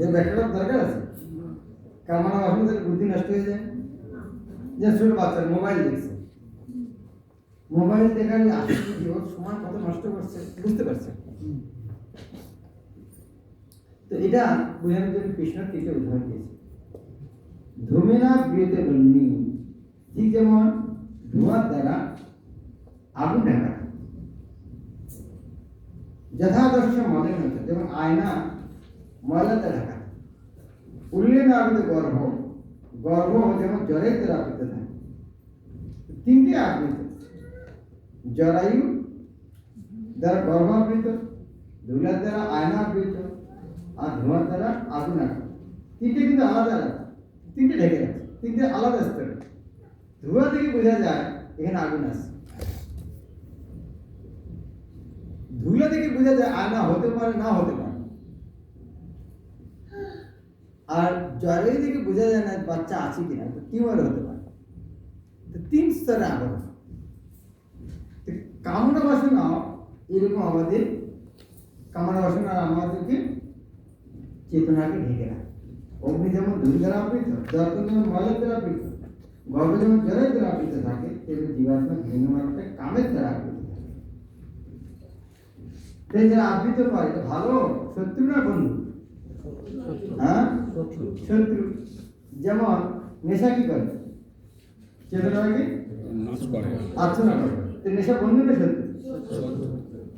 এর ব্যাখ্যাটা দরকার আছে। কামনা বাসনা থেকে বুদ্ধি নষ্ট হয়ে যায়। যে ছোট বাচ্চা মোবাইল দেখছে, মোবাইল দেখার আসলে ওর সময় কত নষ্ট করছে বুঝতে পারছে। তো এটা বোঝানোর জন্য কৃষ্ণ 3টা উদাহরণ দিয়েছে। ধূমেনা বিয়েতে বন্যি, ঠিক যেমন ধোঁয়ার দ্বারা আগুন ঢাকা, যথাদর্শ মলের মতো, যেমন আয়না ময়লাতে ঢাকা, উল্লে না আগুতে গর্ভ গর্ভ যেমন জরায়ু দ্বারা আবৃত থাকে, তিনটে আবৃত, জরায়ু দ্বারা গর্ভ আবৃত, ধুলার দ্বারা আয়না আবৃত, আর ধোঁয়ার দ্বারা আগুন আবৃত। তিনটে কিন্তু আলাদা আলাদা, তিনটে ঢেকে আছে, তিনটে আলাদা স্তরে। ধোঁয়া থেকে বোঝা যায় এখানে আগুন আছে, ধুলা থেকে বোঝা যায় আয়না হতে পারে না হতে পারে, আর জরায়ু থেকে বোঝা যায় না বাচ্চা আছে কিনা, টিউমার হতে পারে। তো তিন স্তরে আবরণ। কামনা বাসনা এরকম আমাদের কামনা বাসনা আমাদেরকে চেতনাকে ঢেকে রাখে। অগ্নি যেমন ধূলি দ্বারা আবৃত, দর্পণ যেমন ময়লার দ্বারা আবৃত, গর্ভ যেমন জলের দ্বারা আবৃত থাকে, তেমনি জীবাত্মা ভিন্ন মাত্রায় কামের দ্বারা আবৃত থাকে। তাই যারা আবৃত করে এটা ভালো, শত্রু না বন্ধু? হ্যাঁ, শত্রু। যেমন নেশা কি করে? চেতনাকে নাচ করে। আচ্ছন্ন করে। তো নেশা বন্ধু না শত্রু?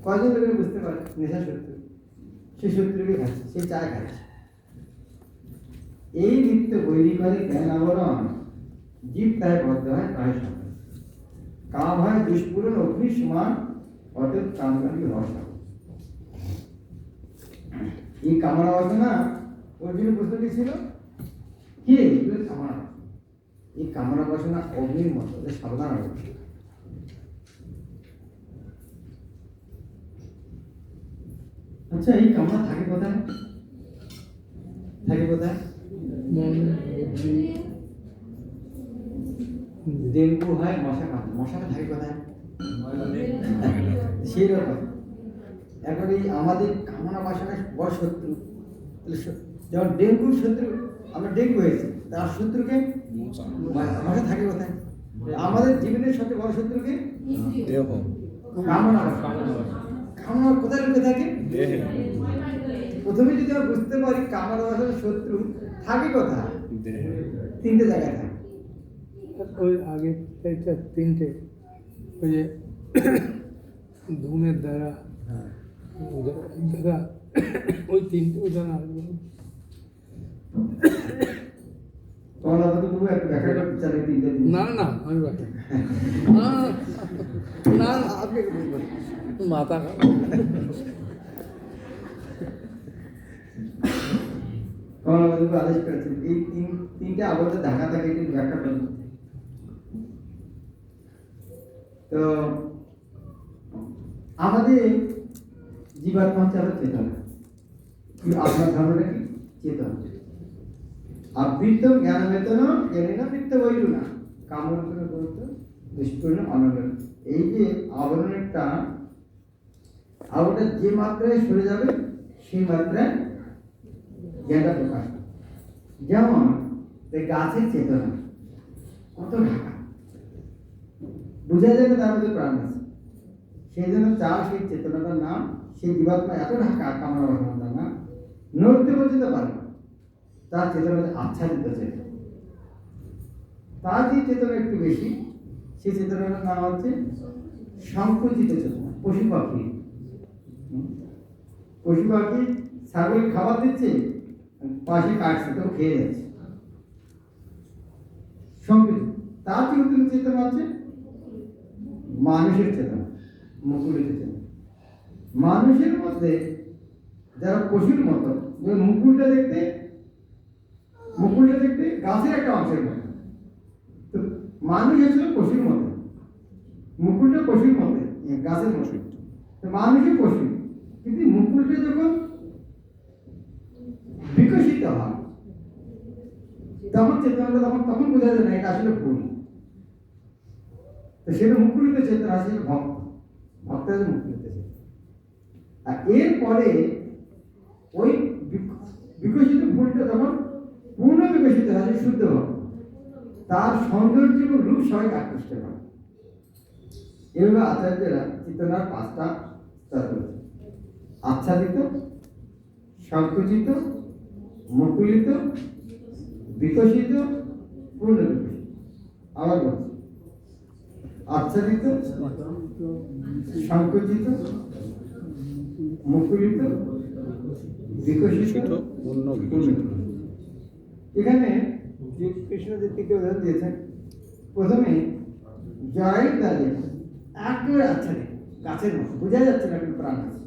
কয়জন লোকের বুঝতে পারে নেশা শত্রু? সে শত্রুকে খাচ্ছে, সে চায় খাচ্ছে। এই নিত্য বৈরী করে জ্ঞান আবরণ জীব তাই বদ্ধ হয় প্রায় সঙ্গে। কাম হয় দুষ্পূরণ অগ্নি সমান, অতএব কামকারী হওয়া সঙ্গে। এই কামনা বাসনা অর্জুন প্রশ্নটি ছিল কি? কামনা। এই কামনা বাসনা অগ্নির মতো, সাবধান হবে। আচ্ছা, এই কামনা থাকে কোথায়? থাকে কোথায়? ডেঙ্গু হয় মশা কামড়ে, মশাটা থাকে কোথায়? সেই রকম এখন এই আমাদের কামনা বাসনা বড় শত্রু। যেমন ডেঙ্গুর শত্রু, আমরা ডেঙ্গু হয়েছি, তার শত্রুকে মশা থাকে কোথায়? আমাদের জীবনের সবচেয়ে বড় শত্রুকে দেহ। কামনা বাসনা। কামনা কোথায় লুকে থাকে? দেহে। প্রথমে যদি আমরা বুঝতে পারি কামনা বাসনার শত্রু থাকে কোথায়, দেহে। তিনটে জায়গায় থাকে। ওই আগে এটা তিনটে, ওই যে ধূমের দ্বারা দ্বারা ওই তিনটে উদাহরণ আসবে। তোমার তো তুমি একটু দেখা করতে চাই তিনটে জিনিস। না না আমি বাকি না না আপনি মাথা কমলাবাবু আদেশ করেছেন এই তিনটে আবদ্ধ ঢাকা থাকে, একটু ব্যাখ্যা করুন। তো আমাদের জীবাত্মা হচ্ছে আরো চেতনা। আপনার ধারণা কি? চেতনা। আবৃত জ্ঞান বেতন জ্ঞানী না বৃত্ত বইল না, কামন গুরুত্ব দুষ্পূর্ণ অনন্য। এই যে আবরণেরটা, আবরণটা যে মাত্রায় সরে যাবে সেই মাত্রায় জ্ঞানটা প্রকাশ। যেমন গাছের চেতনা কত ঢাকা, বোঝা যায় না তার মধ্যে প্রাণ আছে। সেই জন্য চাল সেই চেতনাটার নাম, সেই জীবাত্মা এত ঢাকা কামনা বাসনার নাম নড়তে পর্যন্ত পারে না। তার চেতনা আচ্ছাদিত চেতনা। তার যে চেতনা একটু বেশি, সেই চেতনাটার নাম হচ্ছে সংকুচিত চেতনা। পশু পাখি, পশু পাখি ছাগল খাবার দিচ্ছে, পাশে কাটছে, তো খেয়ে যাচ্ছে, সংকুচিত। তার যে উত্তম চেতনা হচ্ছে মানুষের চেতনা, মুকুলিত চেতনা। মানুষের মধ্যে যারা পশুর মতো, মুকুলটা দেখতে গাছের একটা অংশের মতো, তো মানুষ হচ্ছে পশুর মতো, মুকুলটা পশুর মতো, গাছের মতো। তো মানুষই পশু, কিন্তু মুকুলটা যখন বিকশিত হয় তখন চেতনাটা তখন বোঝা যায় না এটা আসলে ফুল। তো সেটা মুকুলিত চেতনা, সেটা ভক্ত মুকুলিত চেতনা। আর এরপরে ওই বিকশিত ফুলটা যখন পূর্ণ বিকশিত হয়, শুদ্ধ হয়, তার সৌন্দর্য এবং রূপ সবাইকে আকৃষ্ট করে। এভাবে আচার্যরা চেতনার 5টা স্তর করেছে: আচ্ছাদিত, সংকুচিত, মুকুলিত, বিকশিত, পূর্ণ বিকশিত। আবার বলছি, আচ্ছাদিত, সংকুচিত, মুকুলিত, বিকশিত, পূর্ণ বিকশিত। এখানে কৃষ্ণ যে তিনটে উদাহরণ দিয়েছেন, প্রথমে জয়ের দাঁড়িয়ে একেবারে আচ্ছাদিত গাছের মতো, বোঝা যাচ্ছে না কিন্তু প্রাণ আছে,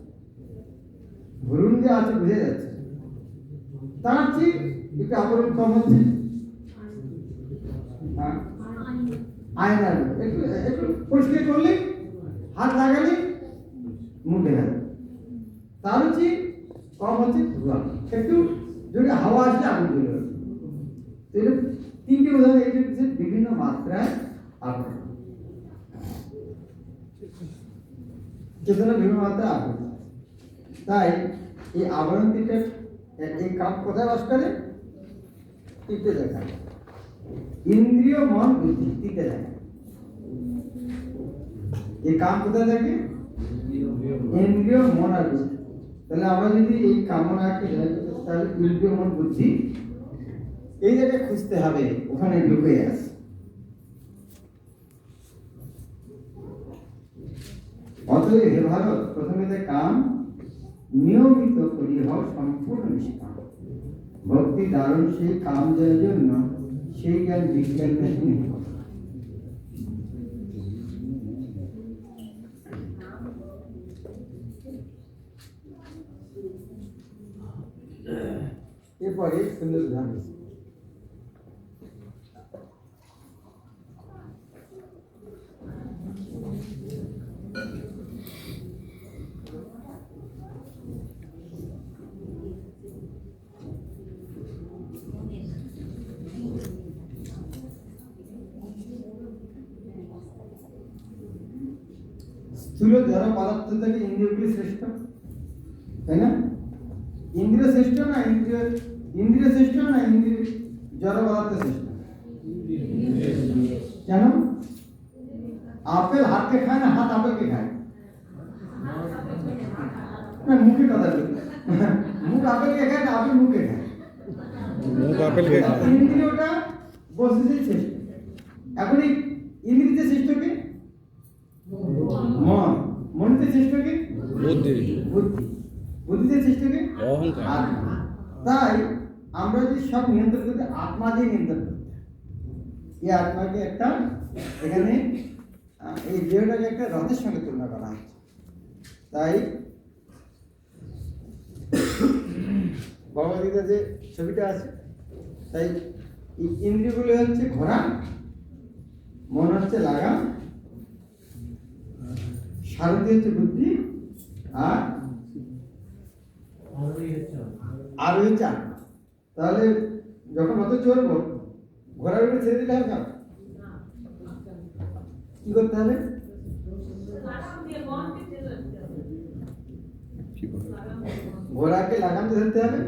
ভরুন যে আছে বোঝা যাচ্ছে, তার চেয়ে একটু আবরণ কম হচ্ছে, আয়নার মতো একটু একটু পরিষ্কার করলে, হাত লাগালে মুখ দেখা যাবে, তার হচ্ছে কম হচ্ছে ধোঁয়া, একটু যদি হাওয়া আসলে আগুন চলে যাবে। তো এটা তিনটে উদাহরণ, এই যে বিভিন্ন মাত্রায় আবরণ, চেতনা বিভিন্ন মাত্রায় আবরণ। তাই এই আবরণ তিনটে, এই কাম কোথায় বাস করে? তিনটে জায়গায়, ইন্দ্রিয়, মন, বুদ্ধি, তিনটে জায়গায়। এই কাম কোথায় থাকে? ইন্দ্রিয়, মন আর বুদ্ধি। তাহলে আমরা যদি এই কামনাকে, তাহলে ইন্দ্রিয়, মন, বুদ্ধি এই জায়গায় খুঁজতে হবে, ওখানে লুকিয়ে আছে। অতএব হে ভারত, প্রথমে কাম নিয়মিত করি হও সম্পূর্ণ নিষ্কাম। ভক্তি দারুণ সেই কাম জয়ের জন্য, সেই জ্ঞান বিজ্ঞান নাকি। এরপরে সুন্দর উদাহরণ দিচ্ছি। স্থূল জড় পদার্থ থেকে ইন্দ্রিয়গুলি শ্রেষ্ঠ, তাই না? ইন্দ্রিয় শ্রেষ্ঠ না ইন্দ্রিয় শ্রেষ্ঠ না ইন্দ্রিয় জড় পদার্থ শ্রেষ্ঠ? কেন? আপেল হাতকে খায় না হাত আপেলকে খায়? না, মুখের কথা বলি, মুখ আপেলকে খায় না আপেল মুখে খায়? মুখ আপেলকে খায়। ইন্দ্রিয়টা বস্তুতে শ্রেষ্ঠ। এখন এই ইন্দ্রিয়তে শ্রেষ্ঠ কে? মন। মনতে শ্রেষ্ঠ কে? বুদ্ধি। বুদ্ধি। বুদ্ধিতে শ্রেষ্ঠ কে? অহংকার। আত্মা। তাই আমরা যদি সব নিয়ন্ত্রণ করতে, আত্মা দিয়ে নিয়ন্ত্রণ করতে, এই আত্মাকে একটা, এখানে এই দেহটাকে একটা রথের সঙ্গে তুলনা করা হচ্ছে। তাই ভগবদ্গীতা যে ছবিটা আছে, তাই ইন্দ্রিয়গুলো হচ্ছে ঘোড়া, মন হচ্ছে লাগাম, সারথি হচ্ছে বুদ্ধি, আর হচ্ছে আত্মা। তাহলে যখন অত চলবো, ঘোড়ার উপরে ছেড়ে দিলে হবে না? কি করতে হবে? ঘোড়াকে লাগাম ধরতে হবে,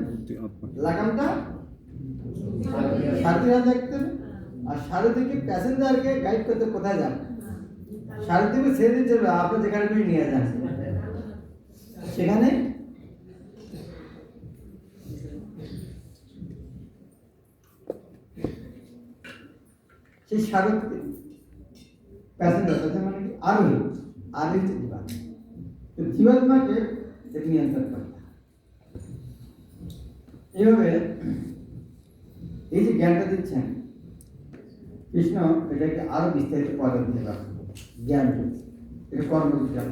লাগামটা সারথির হাতে রাখতে হবে, আর সারথিকে প্যাসেঞ্জারকে গাইড করতে কোথায় যান, সারথিকে ছেড়ে দিতে হবে, আপনার যেখানে তুমি নিয়ে যান সেখানে। সেই সারথি প্যাসেঞ্জার মানে কি? আরোহী হচ্ছে জীবাত্মা। তো জীবাত্মাকে নিয়ন্ত্রণ করতে হবে। এইভাবে এই যে জ্ঞানটা দিচ্ছেন কৃষ্ণ, এটাকে আরো বিস্তারিত পদ্ধতিতে জ্ঞান দিচ্ছে, এটা কর্মবিজ্ঞান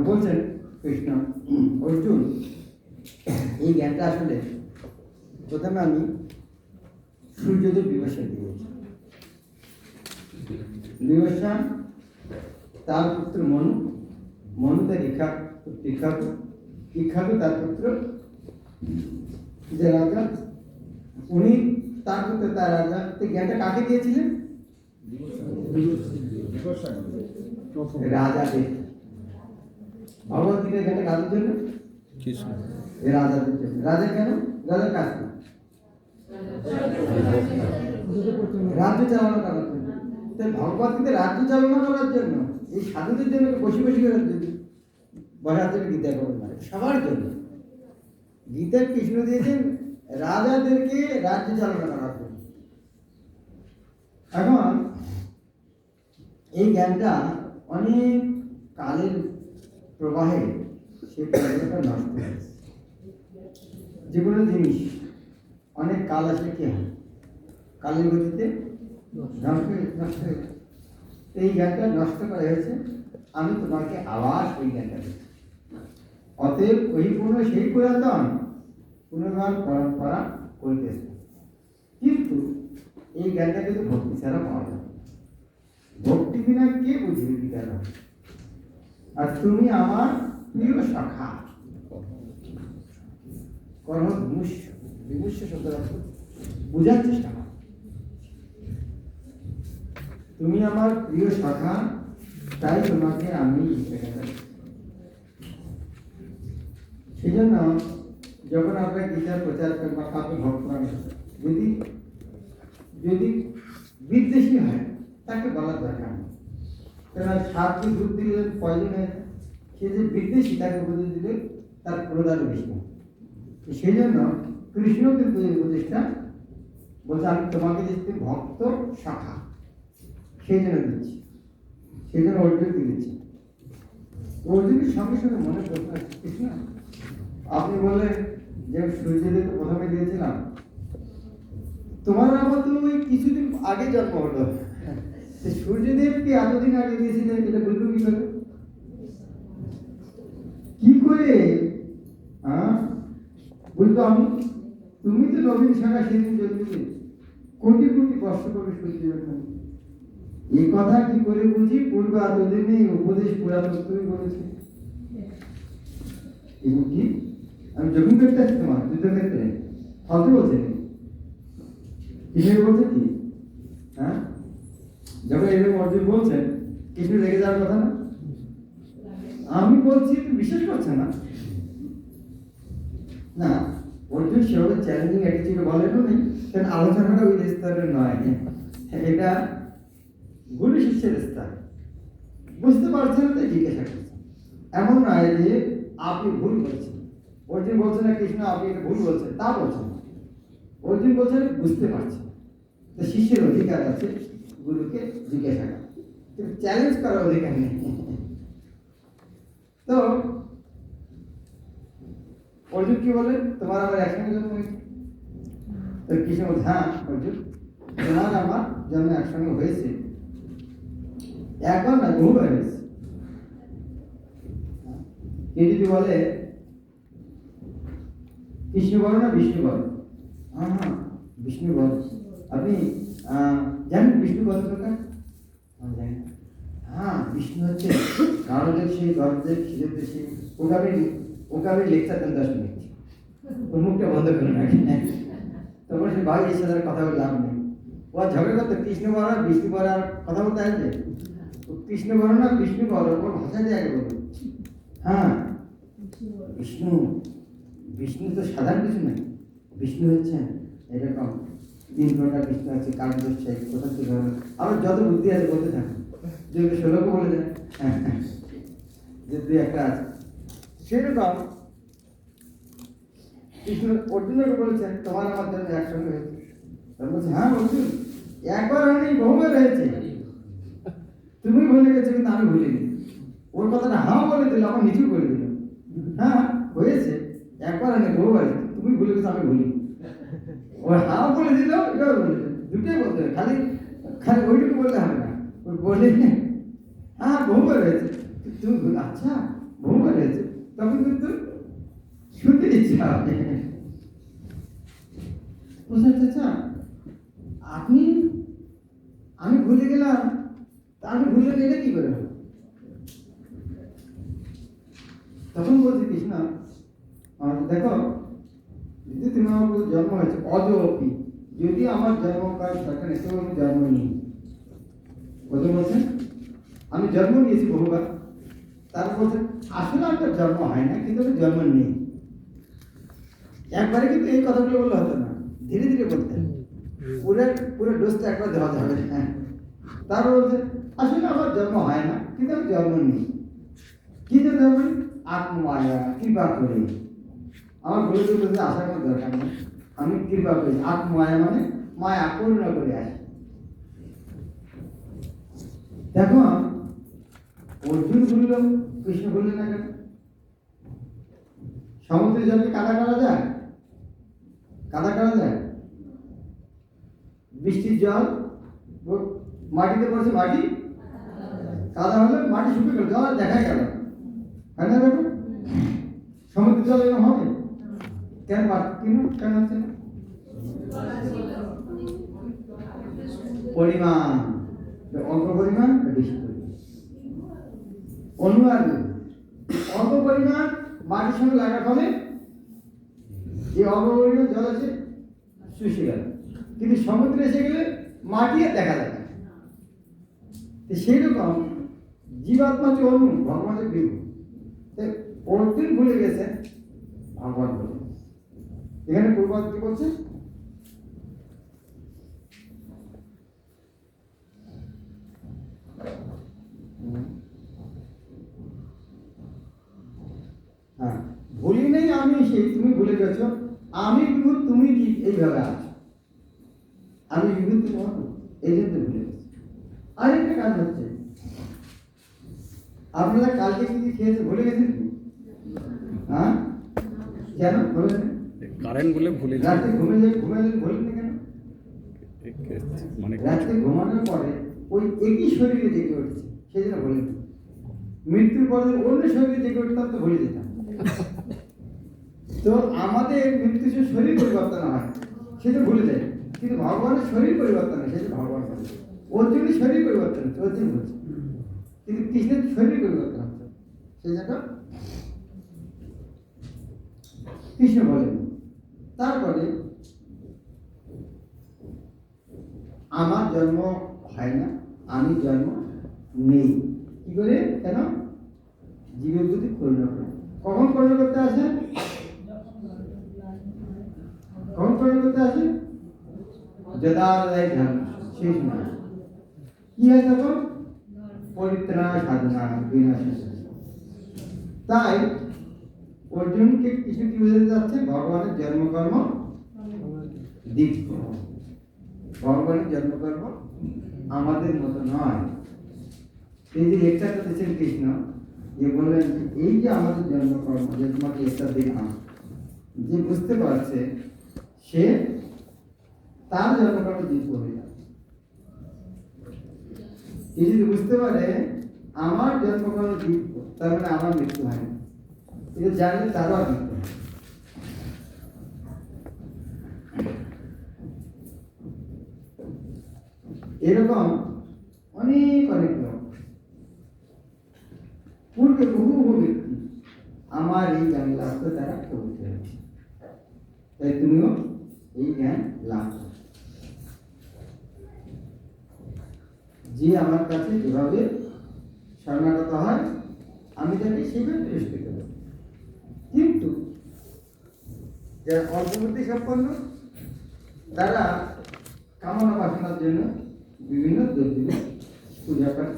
বলছেন কৃষ্ণ। অর্জুন, এই জ্ঞানটা আসলে প্রথমে আমি সূর্যদেব বিভীষণ দিয়েছি। বিভীষণ তার পুত্র মনু, মনু তার ইক্ষাকু তার পুত্র যে রাজা, উনি তার পুত্র তার রাজা। জ্ঞানটা কাকে দিয়েছিলেন? রাজা দেব। ভগবদ্গীতার জ্ঞানটা কাদের জন্য? কৃষ্ণ। রাজাদের জন্য। রাজা কেন? রাজার কাজ না, রাজ্য চালনা করার জন্য। তাই ভগবদ্গীতা রাজ্য চালনা করার জন্য, এই সাধুদের জন্য বসে বসে বসার জন্য গীতা করবেন না, সবার জন্য। গীতা কৃষ্ণ দিয়েছেন রাজাদেরকে রাজ্য চালনা করার জন্য। এখন এই জ্ঞানটা অনেক কালের প্রবাহে সে প্রজ্ঞাটা নষ্ট হয়েছে। যে কোনো জিনিস অনেক কাল আসলে কি হয়? কালের গতিতে নষ্ট হয়ে গেছে। এই জ্ঞানটা নষ্ট করা হয়েছে, আমি তোমাকে আবার ওই জ্ঞানটা দিচ্ছি। অতএব ওই সেই পুরাতন পুনর্বার পরম্পরা করিতেছে, কিন্তু এই জ্ঞানটা কিন্তু ভক্তি ছাড়া পাওয়া যায়। ভক্তি বিনা কে বুঝবে কি কেন? আর তুমি আমার প্রিয় শাখা, কর্ম বিমুষ্য শব্দ বোঝার চেষ্টা করো। তুমি আমার প্রিয় শাখা, তাই তোমাকে আমি সেই জন্য যখন আপনার গীতার প্রচার করেন বা কাউকে ভক্ত যদি যদি বিদ্বেষী হয় তাকে বলার দরকার নেই, কেননা সাপকে দুধ দিলে পয়জন হয়ে যায়। সে যে বিদ্বেষী তাকে উপদেশ দিলে তার ক্রোধ আরো বেশি হয়। সেই জন্য কৃষ্ণ কিন্তু এই উপদেশটা বলছে, আমি তোমাকে দিচ্ছি ভক্ত শাখা, সেই জন্য দিচ্ছি, সেই জন্য অর্জুনকে দিচ্ছি। অর্জুনের সঙ্গে সঙ্গে মনে প্রশ্ন আছে, কৃষ্ণ আপনি বললেন যে সূর্যদেবকে প্রথমে দিয়েছিলাম, তোমার আমার তো ওই কিছুদিন আগে জন্ম হলো, সূর্যদেবকে এতদিন আগে দিয়েছিলেন, এটা বলবো কি করে? কি করে বলতো আমি? তুমি তো নবীন শাখা সেদিন জন্মেছে, কোটি কোটি কষ্ট করে সূর্যদেব। এই কথা কি করে বুঝি? পূর্বে এতদিনে উপদেশ পুরাতন তুমি বলেছি। এবং কি আমি যখন করতে আসছি তোমার যুদ্ধক্ষেত্রে ফালতু বলছে কৃষ্ণ বলছে কি? হ্যাঁ, যখন এরকম অর্জুন বলছেন, কৃষ্ণ রেগে যাওয়ার কথা না? আমি বলছি তুমি বিশ্বাস করছে না। না, অর্জুন সেভাবে চ্যালেঞ্জিং অ্যাটিটিউড বলেনও নেই, কারণ আলোচনাটা ওই স্তরের নয়, এটা গুরু শিষ্যের স্তর। বুঝতে পারছেন না তাই জিজ্ঞাসা করছেন। এমন নয় যে আপনি ভুল বলছেন। অর্জুন বলছে না কৃষ্ণ আপনি এটা ভুল বলছেন, তা বলছেন না। অর্জুন বলছেন বুঝতে পারছেন। তো শিষ্যের অধিকার আছে গুরুকে জিজ্ঞাসা করা, কিন্তু চ্যালেঞ্জ করার অধিকার নেই। তো অর্জুন কি বলেন, তোমার আমার একসঙ্গে জন্ম হয়েছে? তো কৃষ্ণ বলছে, হ্যাঁ অর্জুন, তোমার আমার জন্ম একসঙ্গে হয়েছে, একবার না বহুবার হয়েছে। কে যদি বলে কৃষ্ণ বলো না বিষ্ণু বলো, হ্যাঁ হ্যাঁ বিষ্ণু বল। আপনি জানেন বিষ্ণু বল প্রকার? জানেন? হ্যাঁ, বিষ্ণু হচ্ছে নারদের সেই গর্দের খিদের দেশে। ওকে আমি লেকচার দেন 10 মিনিট, ওর মুখটা বন্ধ করে রাখি। তখন সে ভাই এর সাথে কথা বলে লাভ নেই। ও ঝগড়া করতো কৃষ্ণ বলো না বিষ্ণু বলো, আর কথা বলতে আসবে কৃষ্ণ বলো না বিষ্ণু বলো, ওর ভাষা দিয়ে আগে বলবে। হ্যাঁ, বিষ্ণু বিষ্ণু তো সাধারণ কিছু নয়, বিষ্ণু হচ্ছেন এরকম 3 প্রকার বিষ্ণু আছে, কার্যশায়ী কোথা থেকে হবে, আবার যত বুদ্ধি আছে বলতে থাকুন, যেগুলো শ্লোকও বলে দেয়। হ্যাঁ হ্যাঁ, যে 2-1টা আছে সেরকম। কৃষ্ণ অর্জুনকে বলেছেন তোমার আমার জন্য একসঙ্গে হয়েছে। বলছে হ্যাঁ অর্জুন, একবার হয়নি বহুবার হয়েছে, তুমি ভুলে গেছো কিন্তু আমি ভুলিনি। ওর কথাটা হ্যাঁ বলে দিল, আমার নিচু করে দিল। হ্যাঁ হয়েছে, একবার হয়নি বহুবার, তুমি ভুলে গেছো আমি ভুলিনি। ও হ্যাঁ বলে দিল, এটাও বলে দিল, দুটোই বলতে হবে, খালি খালি ওইটুকু বলতে হবে না। ওই বলে হ্যাঁ বহুবার হয়েছে, তুমি আচ্ছা বহুবার হয়েছে, তখন কিন্তু শুনতে ইচ্ছা হবে। বুঝতে চাচ্ছা আপনি, আমি ভুলে গেলাম, তা আমি ভুলে গেলে কি করে হবে? তখন বলছি কৃষ্ণ দেখো, যদি তুমি আমার জন্ম হয়েছে অজপি, যদি আমার জন্মকাল সরকার এসে আমি জন্ম নিই, কত বলছেন আমি জন্ম নিয়েছি বহুবার, তার বলছেন আসলে আমার জন্ম হয় না, কিন্তু আমি জন্ম নেই। একবারে কিন্তু এই কথাগুলো বললে হতো না, ধীরে ধীরে বলতেন, পুরো ডোজটা একবার দেওয়া যাবে। হ্যাঁ, তারপর বলছে আসলে আমার জন্ম হয় না, কিন্তু আমি জন্ম নিই। কি জন্য জন্ম নিই? আত্মমায়া, কৃপা করি। আমার বলে বলতে আসার কোনো দরকার নেই, আমি কৃপা করি। আত্মমায়া মানে মায়া করুণা করে আসি। দেখো অর্জুন বলল, কৃষ্ণ বললেন না কেন? সমুদ্রের জলকে কাদা করা যায়? কাদা করা যায়? বৃষ্টির জল মাটিতে পড়ছে, মাটি কাদা হলে মাটি শুকিয়ে গেল, জল আর দেখা গেল না। হয় না ব্যাপার? সমুদ্র জল এরকম হবে কেন? কেন হচ্ছে না? পরিমাণ, অল্প পরিমাণ, বেশি পরিমাণ, অন্য আর অল্প পরিমাণ মাটির সঙ্গে লাগার ফলে যে অল্প পরিমাণ জল আছে শুষে গেল, কিন্তু সমুদ্রে এসে গেলে মাটি আর দেখা যায় না। সেই রকম জীবাত্মা যে অন্য, ভগবান যে বিভু, অর্জুন ভুলে গেছে ভগবান বলে। এখানে পূর্বাদ কি বলছে? হ্যাঁ, ভুলি নেই আমি সেই, তুমি ভুলে গেছো আমি বিভু, তুমি কি এইভাবে আছো, আমি বিভু তুমি অন্য, এই জন্য ভুলে গেছো। আরেকটা কাজ হচ্ছে, আপনারা কালকে কি খেয়েছে ভুলে গেছেন কি? হ্যাঁ, কেন বলেন? কারেন্ট বলে ভুলে যাই। রাতে ঘুমে বলেন না কেন? মানে রাতে ঘুমানোর পরে ওই একই শরীরে জেগে উঠছে, সেই জন্য বলেন। মৃত্যুর পরে অন্য শরীরে জেগে উঠতাম তো ভুলে যেতাম। তো আমাদের মৃত্যু যে শরীর পরিবর্তন হয় সেটা ভুলে যায়, কিন্তু ভগবানের শরীর পরিবর্তন হয়, সেটা ভগবান বলে। অর্জুনের শরীর পরিবর্তন হচ্ছে, অর্জুন বলছে, কিন্তু কৃষ্ণের শরীর পরিবর্তন হচ্ছে, সেই জন্য কৃষ্ণ বলেন। তারপরে আমার জন্ম হয় না, আমি জন্ম নেই, কি করে? কেন? জীবের প্রতি করুণা করে। কখন করুণা করতে আসেন? কখন করুণা করতে আসেন? যদালয় ধ্যান, সেই সময় কি হয় তখন? পরিত্রাণ সাধনা বিনাশ। তাই অর্জুনকে কিছু কি বোঝাতে যাচ্ছে? ভগবানের জন্মকর্ম দিব্য, ভগবানের জন্মকর্ম আমাদের মতো নয়। এই যে লেকচারটা দিচ্ছেন কৃষ্ণ, যে বললেন এই যে আমাদের জন্মকর্ম, যে তোমাকে একটা দিলাম, যে বুঝতে পারছে সে তার জন্মকর্ম দিব্য হয়ে যাবে। এই যদি বুঝতে পারে আমার জন্মকর্ম দিব্য, তার মানে আমার মৃত্যু হয় না, এটা জানলে তারও আর মৃত্যু হয়। এরকম অনেক লোক, পূর্বে বহু ব্যক্তি আমার এই জ্ঞান লাভ করে তারা পবিত্র হয়েছে। তাই তুমিও এই জ্ঞান লাভ করো। যে আমার কাছে যেভাবে শরণাগত হয় আমি তাকে সেইভাবে পুরস্কৃত করব। কিন্তু যারা অল্পবুদ্ধি সম্পন্ন তারা কামনা বাসনার জন্য বিভিন্ন দেবদেবীর পূজা করে,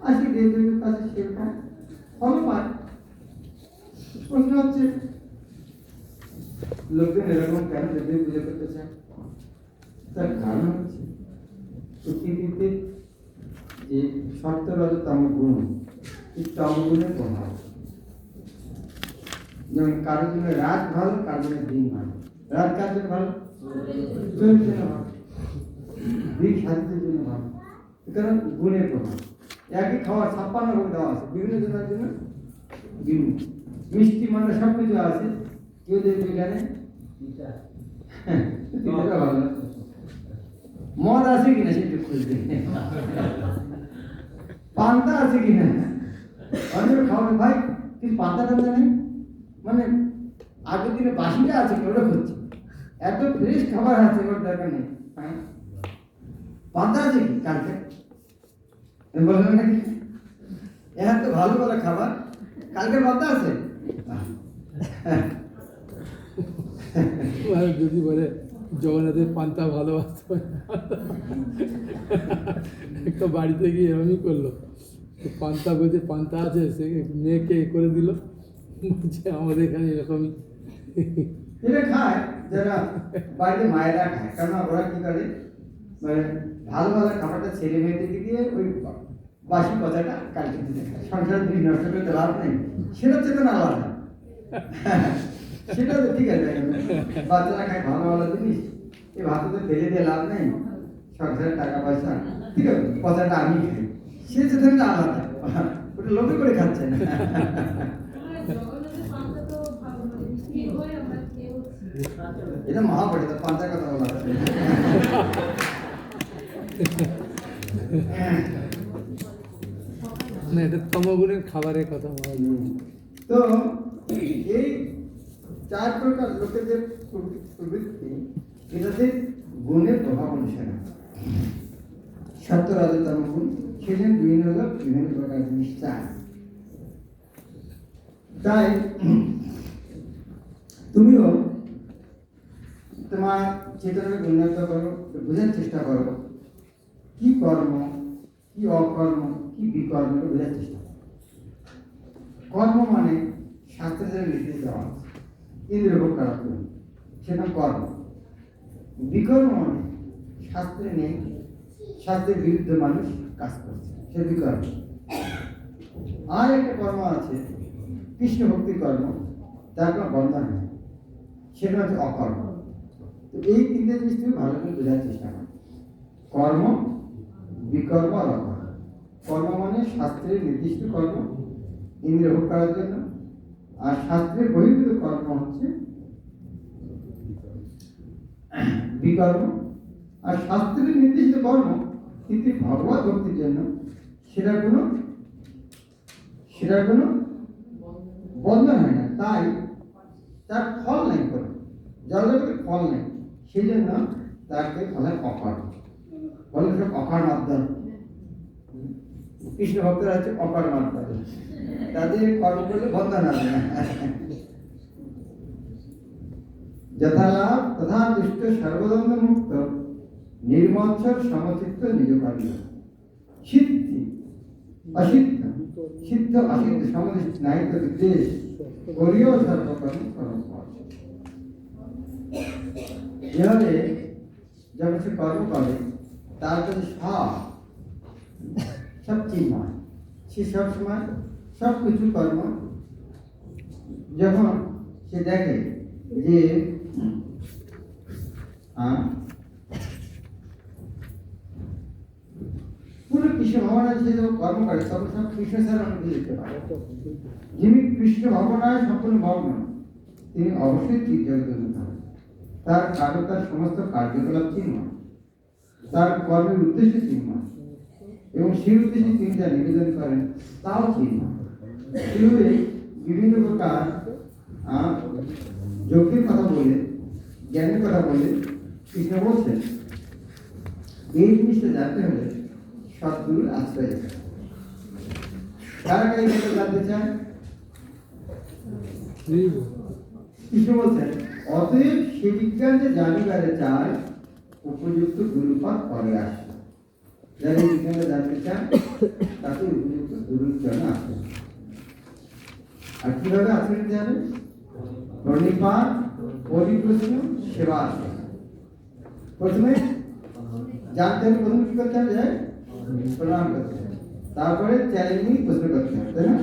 আর সেই দেবদেবীর কাছে সেরকম ফল পায়। প্রশ্ন হচ্ছে লোকজন এরকম কেন দেবদেবী পূজা করতে চায়? তার কারণ হচ্ছে প্রকৃতিতে যে সত্য রজতম গুণ, এই তমগুণের প্রভাব। যেমন কারোর জন্য রাত ভালো, কারোর জন্য দিন ভালো। রাত কার জন্য ভালো? চোরের জন্য ভালো, দিন সাহিত্যের জন্য ভালো। কারণ গুণের প্রভাব। একই খাওয়ার 56 রকম দেওয়া আছে, বিভিন্ন জনের জন্য বিভিন্ন মিষ্টি মানে সব কিছু আছে। কেউ দেখবে জানে ভালো, মদ আছে কিনা সেটা খুঁজবে, পান্তা আছে কিনা অনেক খাওয়াবে ভাই, কিন্তু পান্তা টান্তা নেই, মানে আগের দিনে বাসিটা আছে ওটা হচ্ছে, এত ফ্রেশ খাবার আছে ওর দরকার নেই। পান্তা আছে কি কালকে বলবেন নাকি? এত ভালো ভালো খাবার, কালকে পান্তা আছে? যদি বলে জগন্নাথের পান্তা ভালোবাসত, একটা বাড়িতে গিয়ে এরমই করলো, পান্তা বলছে পান্তা আছে, সে মেয়েকে করে দিল, বলছে আমাদের এখানে এরকমই। এটা খায় যারা বাড়িতে মায়েরা খায়, কারণ ওরা কি করে মানে ভালো ভালো খাবারটা ছেলে মেয়েদেরকে দিয়ে ওই বাসি কথাটা কালকে দিতে খায়। সংসার দিন নষ্ট করতে লাভ নেই, সেটা চেতনা আলাদা। সেটা তো ঠিক আছে, বাচ্চারা খায় ভালো ভালো জিনিস, এই ভাততে ফেলে দিয়ে লাভ নেই, সরকারের টাকা পয়সা, ঠিক আছে, পয়সাটা আমি খাই, সে যেখানে আলাদা, ওটা লোভে করে খাচ্ছে না। এটা মহাপরিত পাঁচটার কথা বলা আছে। না, এটা তমগুণের খাবারের কথা বলা হয়। তো এই 4 প্রকার লোকেদের প্রবৃত্তি, এটাতে গুণের প্রভাব অনুসারে সত্য রাজতম গুণ, সেজন্য বিভিন্ন লোক বিভিন্ন প্রকার জিনিস চায়। তাই তুমিও তোমার চেতনাকে উন্নত করো, বোঝার চেষ্টা করো কি কর্ম, কি অকর্ম, কি বিকর্ম, বোঝার চেষ্টা করো। কর্ম মানে শাস্ত্রের নির্দেশ দেওয়া আছে, ইন্দ্রিয় ভোগ করার জন্য, সেটা কর্ম। বিকর্ম মানে শাস্ত্রে নেই, শাস্ত্রের বিরুদ্ধে মানুষ কাজ করছে, সে বিকর্ম। আর একটা কর্ম আছে কৃষ্ণ ভক্তির কর্ম, তার কোনো বন্ধন নেই, সেটা হচ্ছে অকর্ম। তো এই তিনটে জিনিস তুমি ভালো করে বোঝার চেষ্টা করো, কর্ম, বিকর্ম আর অকর্ম। কর্ম মানে শাস্ত্রের নির্দিষ্ট কর্ম, ইন্দ্রিয় ভোগ করার জন্য, আর শাস্ত্রের বহির্ভূত কর্ম হচ্ছে বিকর্ম। আর শাস্ত্রের নির্দিষ্ট কর্ম কিন্তু ভগবত ভক্তির জন্য সেটা কোনো বন্ধন হয় না, তাই তার ফল নাই, কোনো জগতে ফল নেই, সেই জন্য তাকে বলে অকর্ম, বলে সব অকার মাধ্যম। কৃষ্ণ ভক্তরা হচ্ছে অকার মাধ্যম, তাদের কর্ম করলে বন্ধন হবে না। যথালাভ তথা দুষ্ট সর্বদণ্ড মুক্ত নির্মৎসর সমচিত্ত নিজ কর্ম সিদ্ধি অসিদ্ধ সিদ্ধ অসিদ্ধ সমদৃষ্ট নাহিত বিদ্বেষ করিও সর্বকর্ম কর্ম। এভাবে যখন সে কর্ম করে তার কাছে সব চিন্ময়, সে সবসময় সব কিছু কর্ম যখন সে দেখে যে পুরো কৃষ্ণ ভগবানের সে যখন কর্ম করে তখন সব কৃষ্ণ স্যার আমাকে দেখতে পারে। যিনি কৃষ্ণ ভগবানের সম্পূর্ণ মগ্ন, তিনি অবশ্যই ঠিক জগতের মধ্যে হবেন। তার কারো তার সমস্ত কার্যকলাপ চিন্ময়, তার কর্মের উদ্দেশ্য চিন্ময়, এবং সেই উদ্দেশ্যে তিনি যা নিবেদন করেন তাও চিন্ময়। এইভাবে বিভিন্ন প্রকার যজ্ঞের কথা বলে, জ্ঞানের কথা বলে কৃষ্ণ বলছেন এই জিনিসটা জানতে হলে সদ্গুরুর আশ্রয় যেতে হবে। কারা কারা এই কথা জানতে চান? কৃষ্ণ বলছেন অতএব সে বিজ্ঞান যে জানিবারে চায় উপযুক্ত গুরুপাদ পরে আসে। যারা এই বিজ্ঞানটা জানতে চান তাকে উপযুক্ত গুরুর জন্য আসে। আর কিভাবে আচরণ যাবে? প্রণিপাত, পরিপ্রশ্ন, সেবা। প্রথমে জানতে হলে প্রথমে কি করতে হবে? প্রণাম করতে হবে, তারপরে চ্যালেঞ্জিং প্রশ্ন করতে হবে, তাই না?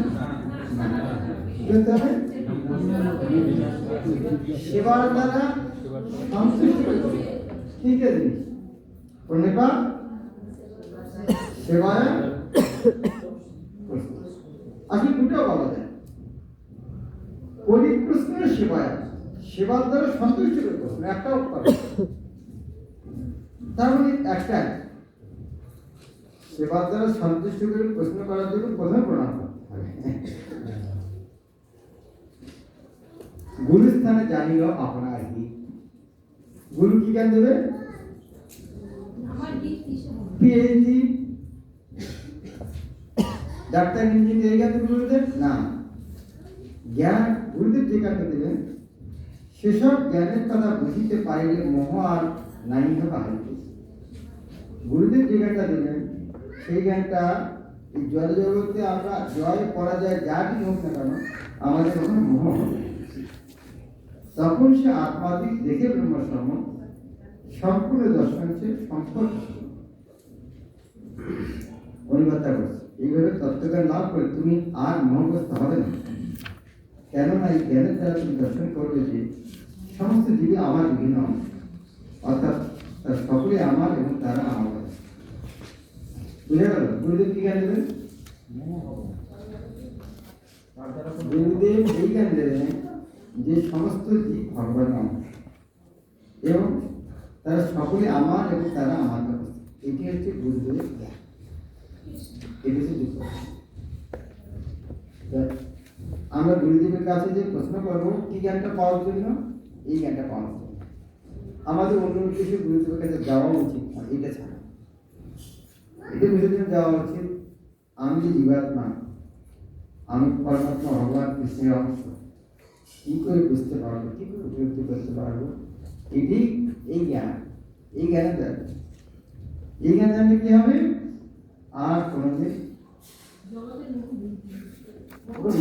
কি করতে হবে? সেবার দ্বারা সন্তুষ্ট করতে হবে। তিনটে জিনিস, প্রণিপাত, সেবায়, আসলে দুটো বলা যায়, পরিপ্রশ্ন সেবায়। সেবার দ্বারা সন্তুষ্ট করে প্রশ্ন একটাও পাবে, তার মানে একটাই, সেবার দ্বারা সন্তুষ্ট করে প্রশ্ন করার জন্য প্রথমে প্রণাম করতে হবে। গুরুস্থানে জানিল আপনার হিত। গুরু কি জ্ঞান দেবে? পিএইচডি, ডাক্তার, ইঞ্জিনিয়ার, এই জ্ঞান গুরুদেব না। জ্ঞান গুরুদেব যে জ্ঞানটা দেবেন সেসব জ্ঞানের কথা বুঝিতে পারিলে মোহ আর নাই হবে। গুরুদেব যে জ্ঞানটা দেবেন সেই জ্ঞানটা এই জড় জগতে আমরা জয় পরাজয় যা কিছু হোক না কেন আমাদের কখনো মোহ হবে। তখন সে আত্মাদিক দেখে ব্রহ্মসম সম্পূর্ণ দর্শন সে সম্পর্ক অনিবার্তা করছে। এইভাবে তত্ত্বজ্ঞান লাভ করে তুমি আর মোহগ্রস্ত হবে না। কেননা এই জ্ঞানের দ্বারা তুমি দর্শন করবে যে সমস্ত জীবী আমার বিভিন্ন অংশ, অর্থাৎ সকলে আমার এবং তারা আমার। বুঝে গেল? গুরুদেব কি জ্ঞান দেবেন? গুরুদেব এই জ্ঞান দেবেন যে সমস্ত জীব ভগবান অংশ এবং তারা সকলে আমার এবং তারা আমার কাছে। এটি হচ্ছে গুরুদেবের জ্ঞান। এটি হচ্ছে যুক্ত। আমরা গুরুদেবের কাছে যে প্রশ্ন করবো কি জ্ঞানটা পাওয়ার জন্য, এই জ্ঞানটা পাওয়ার জন্য আমাদের অন্য উদ্দেশ্যে গুরুদেবের কাছে যাওয়া উচিত না। এটা ছাড়া এটা বুঝে জন্য যাওয়া উচিত আমি যে জীবাত্মা, আমি পরমাত্মা ভগবান কৃষ্ণের অংশ, কি করে বুঝতে পারবো, কি করে উপলব্ধি করতে পারবো, এটি এই জ্ঞান। এই জ্ঞানে যাবে, এই জ্ঞান জানলে কি হবে? আর কোনোদিন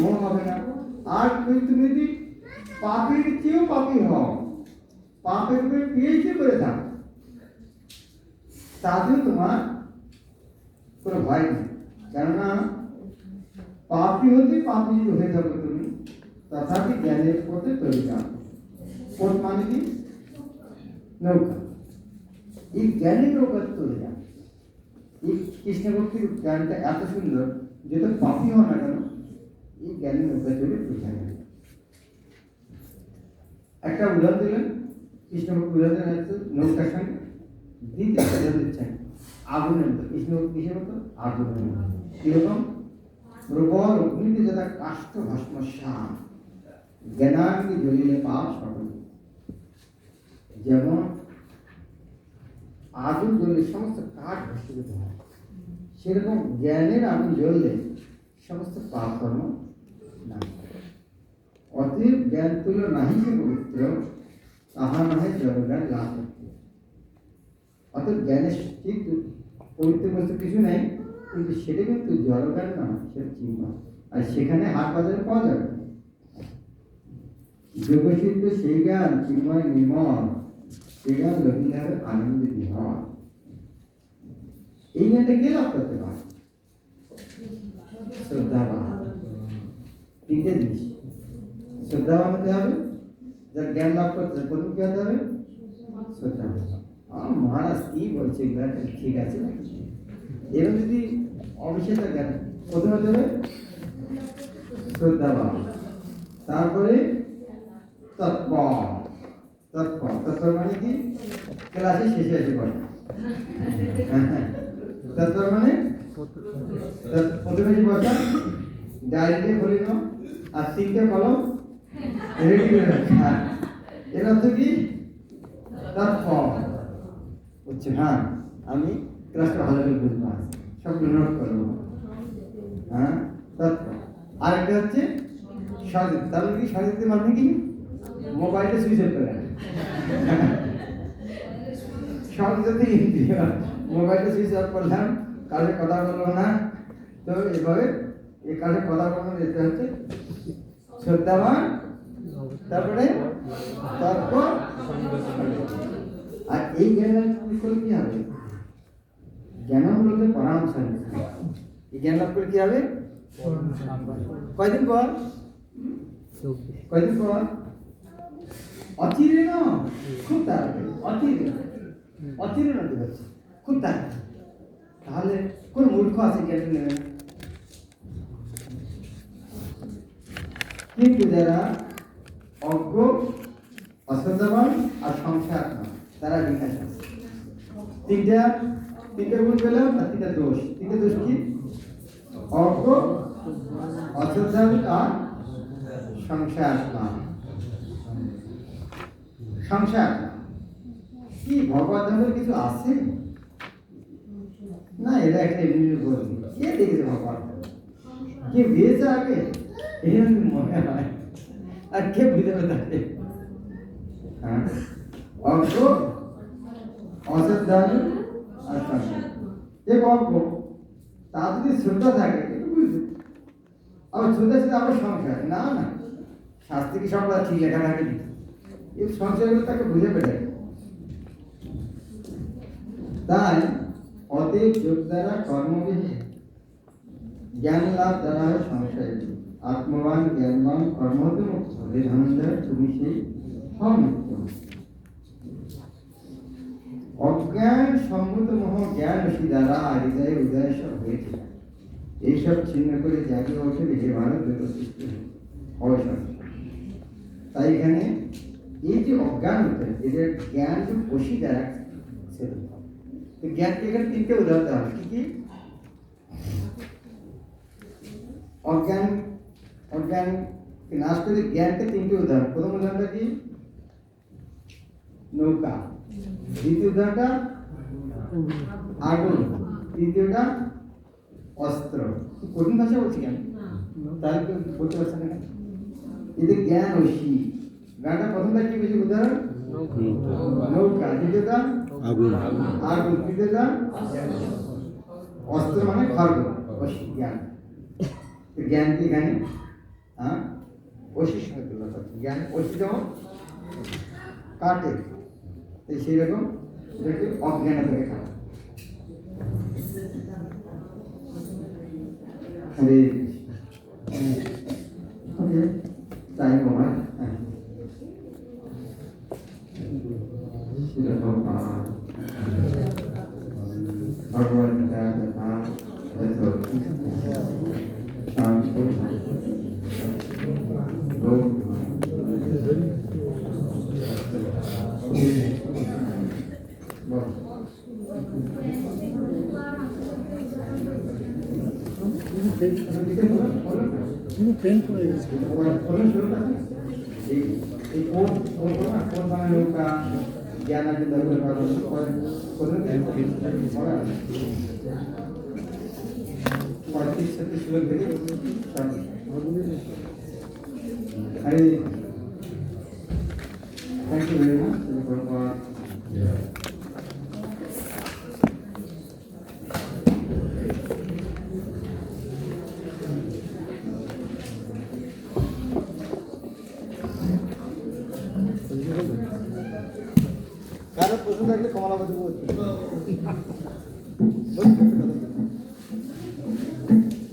মোহ হবে না। আর তুমি যদি পাপের চেয়েও পাপী হও, পাপের উপরে পিএইচডি করে থাক, তাতেও তোমার কোনো ভয় নেই। কেননা পাপী হতে পাপী যদি হয়ে থাকো তুমি, তথাপি জ্ঞানের পথে তৈরি যাও। পথ মানে কি? নৌকা। এই জ্ঞানের নৌকা তৈরি যাও। এই কৃষ্ণ ভক্তির জ্ঞানটা এত সুন্দর, যেটা পাপী হও না কেন, এই জ্ঞানের নৌকা তৈরি বোঝা যায়। একটা উদাহরণ দিলেন, কৃষ্ণ ভক্তি উদাহরণ দিলেন একটা নৌকার সঙ্গে। দ্বিতীয় উদাহরণ দিচ্ছেন আগুনের মতো। কৃষ্ণ ভক্তি কিসের মতো? আগুনের মতো। কিরকম? প্রবল অগ্নিতে যথা কাষ্ঠ ভস্ম শ্যাম, জ্ঞানাগ্নি জ্বলিলে পাপ সকল। যেমন আগুন জ্বললে সমস্ত কাঠ ভস্মীভূত হয়, সেরকম জ্ঞানের আগুন জ্বললে সমস্ত পাপ কর্ম না। অতএব জ্ঞান তুল্য নাহি সে পবিত্র, তাহা নহে জড়জ্ঞান লাভ করতে। অতএব জ্ঞানের ঠিক পবিত্র বস্তু কিছু নেই, কিন্তু সেটা কিন্তু জড়জ্ঞান নয়, সেটা চিন্ময়। আর সেখানে হাট বাজারে পাওয়া যাবে। যোগসিদ্ধ সেই জ্ঞান চিন্ময় নির্মল, সেই জ্ঞান লক্ষ্মীধারের আনন্দে বিহর। এই জ্ঞানটা কে লাভ করতে পারে? শ্রদ্ধাবান। তিনটে জিনিস শ্রদ্ধাবান হতে হবে। যার জ্ঞান লাভ করতে হবে প্রথম কি হতে হবে? শ্রদ্ধাবান। মহারাজ কি বলছে ঠিক আছে, এরকম যদি অবিশ্বাসের জ্ঞান প্রথম হতে হবে শ্রদ্ধাবান, তারপরে তৎপর। তৎপর তৎপর মানে কি? ক্লাসে শেষে এসে পড়ে। তৎপর মানে প্রথমে যে বসা, ডায়েরিতে খুলে নাও আর 3টে কলম রেডি করে রাখা। এর অর্থ কি? তৎপর হচ্ছে হ্যাঁ আমি ক্লাসটা ভালো করে বুঝবো, সব নোট করবো। হ্যাঁ তৎপর। আরেকটা হচ্ছে সহযোগিতা। তাহলে কি সহযোগিতা মানে কি? মোবাইলটা সুইচ অফ করে সহযোগিতা ইন্দ্রিয়। মোবাইলটা সুইচ অফ করলাম, কালে কথা বলবো না। তো এভাবে এই কালে কথা বলবো, যেতে হচ্ছে শ্রদ্ধাবান, তারপরে তৎপর। আর এই জ্ঞান করে কি হবে? জ্ঞান হলো পরামর্শ। এই জ্ঞান লাভ করে কি হবে? কয়দিন পর? কয়দিন পর? অচিরে না, খুব তাড়াতাড়ি। অচিরে না ঠিক আছে, খুব তাড়াতাড়ি। তাহলে কোন মূর্খ আছে জ্ঞান নেবে না? কিন্তু যারা অজ্ঞ, অশ্রদ্ধাবান আর সংসার, তারা বিকাশ আছে। তিনটা গুণ পেলাম আর 3টা দোষ। 3টে দোষ কি? অজ্ঞ, অশ্রদ্ধাবান আর সংসার। সংসার কি ভগবত ধামের কিছু আছে না? এরা একটা এমনি বলবে, কে দেখেছে ভগবান? কে বিয়েছে আগে? এরকম মনে হয়। আর কে বুঝাবে তাকে? হ্যাঁ, অজ্ঞ, অশ্রদ্ধালু আর সংসার। যে অজ্ঞ, তার যদি শ্রদ্ধা থাকে একটু বুঝবে, আবার শ্রদ্ধা সাথে আবার সংসার। না না, শাস্ত্রে কি সব ঠিক লেখা থাকে? এই সংসারগুলো তাকে বুঝে পেটে। তাই অতএব যোগ দ্বারা কর্মবিধি জ্ঞান লাভ দ্বারা হয় সংশয়। আত্মবান জ্ঞানবান কর্মহতে মুক্ত হলে ধনঞ্জয় তুমি সেই অমৃত। অজ্ঞান সম্ভূত মোহ জ্ঞান কাশী দ্বারা হৃদয় উদয় সব হয়েছে, এইসব ছিন্ন করে জাগে ওঠে যে ভারত যত সৃষ্টি হয় সব। তাই এখানে এই যে অজ্ঞান হতে এদের জ্ঞান যে কোষী দ্বারা সেটা তো জ্ঞানকে এখানে তিনটে উদাহরণ দেওয়া হয়। কি কি? অজ্ঞান, অজ্ঞান নাশ করে জ্ঞানকে তিনটে উদাহরণ। প্রথম উদাহরণটা কি? নৌকা। দ্বিতীয় উদাহরণটা আগুন। তৃতীয়টা অস্ত্র। কঠিন ভাষা বলছি কেন? তাহলে কেউ বলতে পারছে না। এদের জ্ঞান ঐশী। গানটা প্রথমটা কি বেশি উদাহরণ? নৌকা। দ্বিতীয়টা আগুন। আগুন। তৃতীয়টা অস্ত্র মানে খড়গ। ঐশী জ্ঞান। তো জ্ঞান কি এখানে ঐশীর সঙ্গে তুলনা করছে। জ্ঞান ঐশী যেমন কাটে, সেই রকম এটাকে অজ্ঞান থেকে কাটে। হরে ওকে, টাইম ওভার। ভগবান গীতা তথা ট্রেন পড়ে গেছে। জ্ঞান আছে শ্লোক থেকে থ্যাংক ইউ ভেরি মাচ। কারো প্রশ্ন থাকলে কমলাপতি বলছে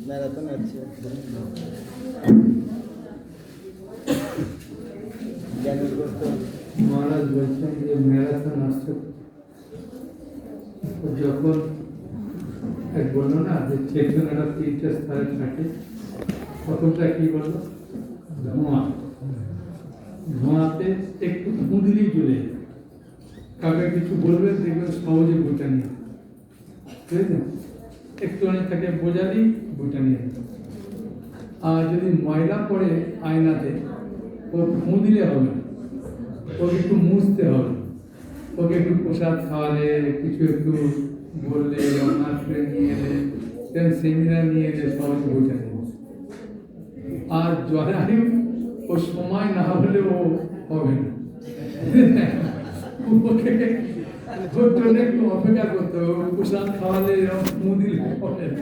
ম্যারাথন আছে। মহারাজ বলছেন যে ম্যারাথন আসছে, যখন এক বললো না যে চেতনাটা তিনটে স্তরে থাকে, প্রথমটা কি বললো? ধোঁয়া। ধোঁয়াতে একটু খুঁদলি জ্বলে কাউকে কিছু বলবেন দেখবেন সহজে বইটা নিয়ে, বুঝলেন? একটুখানি থাকে বোঝালি বইটা নিয়ে। আর যদি ময়লা পড়ে আয়নাতে, ও ফুঁ দিলে হবে না, ওকে একটু মুছতে হবে, ওকে একটু প্রসাদ খাওয়ালে, কিছু একটু বললে, রমনাথ করে নিয়ে এলে, সেমিনার নিয়ে এলে সহজে বইটা নেবে। আর জরায়ু ও সময় না হলে ও হবে না, ওকে ওর জন্য একটু অপেক্ষা করতে হবে। প্রসাদ খাওয়ালে ফুঁ দিলে হবে না,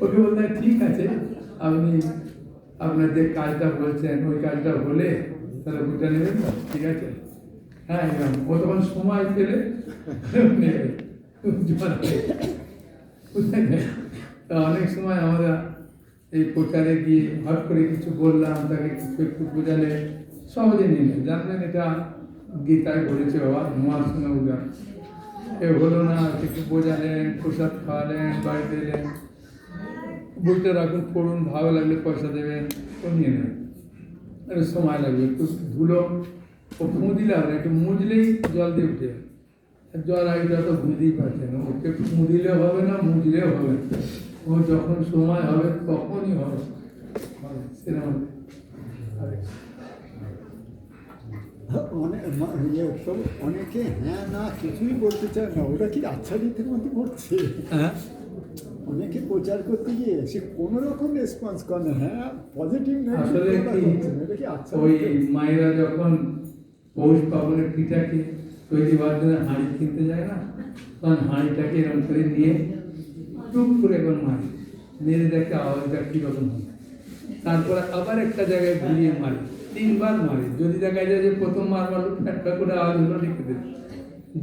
ওকে বলতে ঠিক আছে আপনি আপনার যে কাজটা বলছেন ওই কাজটা হলে তাহলে বইটা নেবেন না, ঠিক আছে? হ্যাঁ, ও তখন সময় পেলে নেবে। অনেক সময় আমরা এই প্রচারে গিয়ে হট করে কিছু বললাম, তাকে কিছু একটু বোঝালে সহজে নিলে, জানলেন এটা গীতায় বলেছে বাবা, ধোঁয়ার সঙ্গে উদার। এ হলো না, কিছু বোঝালেন, প্রসাদ খাওয়ালেন, বাড়িতে এলেন, বইটা রাখুন, পড়ুন, ভালো লাগলে পয়সা দেবেন, তো নিয়ে নেবেন। একটু সময় লাগবে, একটু ধুলো ও ফুঁ দিলে হবে, একটু মুজলেই জল দিয়ে উঠে যাবে। জল আগে তো বুঝতেই পারছেন, ওকে ফুঁ দিলেও হবে না, মুজলেও হবে না, ও যখন সময় হবে তখনই হবে সেরকম। অনেকে হ্যাঁ না কিছুই বলতে চায় না, ওরা কি আচ্ছাদিতের মধ্যে পড়ছে। হ্যাঁ, অনেকে প্রচার করতে গিয়ে সে কোনো রকম রেসপন্স করে না, হ্যাঁ পজিটিভ আসলে কি ওই মায়েরা যখন পৌষ পাবনের পিঠাকে তৈরি হওয়ার জন্য হাঁড়ি কিনতে যায় না, তখন হাঁড়িটাকে এরকম করে নিয়ে টুক করে এখন মারে, মেরে দেখে আওয়াজটা কীরকম হয়। তারপরে আবার একটা জায়গায় ঘুরিয়ে মারে, 3 বার মারে। যদি দেখা যায় যে প্রথম মার মারলো একটা করে আওয়াজ হলো, রেখে দেবে।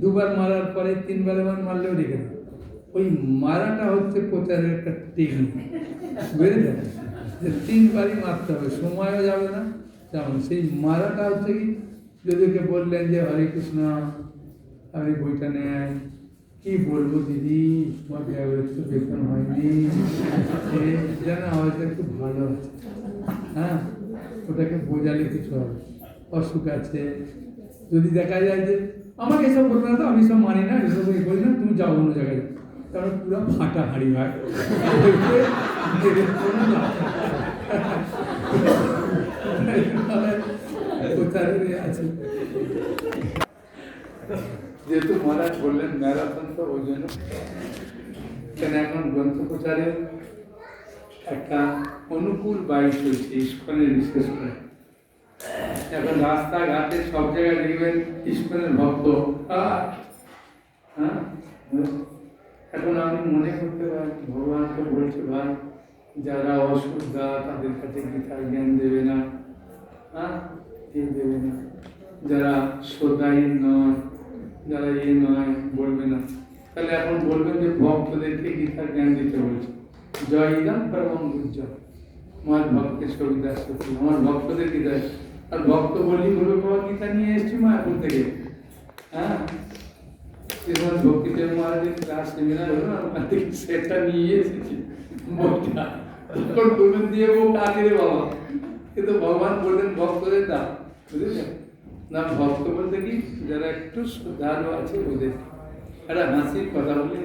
2 বার মারার পরে 3 বার মারলেও রেখে দেবে। ওই মারাটা হচ্ছে প্রচারের একটা টেকনিক, বুঝলেন? যে 3 বারই মারতে হবে, সময়ও যাবে না তেমন। সেই মারাটা হচ্ছে কি, যদি ওকে বললেন যে হরে কৃষ্ণ আপনি বইটা নেন, কি বলবো দিদি, তোমার বিয়ে হয়েছে বেতন হয়নি যেন আওয়াজটা একটু ভালো আছে, হ্যাঁ ওটাকে বোঝালে কিছু হবে। অসুখ আছে, যদি দেখা যায় যে আমাকে এসব বলবে না তো, আমি সব মানি না, এসব বলি না, তুমি যাও অন্য জায়গায় যাও, কারণ পুরো ফাটা হাড়ি হয় কোথায় আছে। যেহেতু মহারাজ বললেন ম্যারাথন, তো ওই জন্য কেন এখন গ্রন্থ প্রচারের একটা অনুকূল বায়ু চলছে ইস্কনের, বিশেষ করে এখন রাস্তাঘাটে সব জায়গায় দেখবেন ইস্কনের ভক্ত। হ্যাঁ, এখন আমি মনে করতে পারি ভগবানকে বলছে ভাই যারা অশুদ্ধা তাদের কাছে গীতার জ্ঞান দেবে না, হ্যাঁ দেবে না, যারা শ্রদ্ধাহীন নয়, যারা নয় বলবে না, তাহলে এখন বলবেন যে ভক্তদেরকে গীতার জ্ঞান দিতে বলছে। জয় ইদাম পরমং উজ্জ্বল, আমার ভক্তের সবিতা সত্যি, আমার ভক্তদের গীতা। আর ভক্ত বলি বলবে বাবা গীতা নিয়ে এসছি মায়াপুর থেকে, হ্যাঁ শ্রীমদ ভক্তিদেব মহারাজের ক্লাস সেমিনার হলো না, ওখান থেকে সেটা নিয়ে এসেছি বইটা। তখন বলবেন দিয়ে ও কাকে রে বাবা, কিন্তু ভগবান বললেন ভক্তদের দাম, বুঝেছেন না? ভক্ত বলতে কি যারা একটু শ্রদ্ধালু আছে ওদের। একটা হাসির কথা বলে,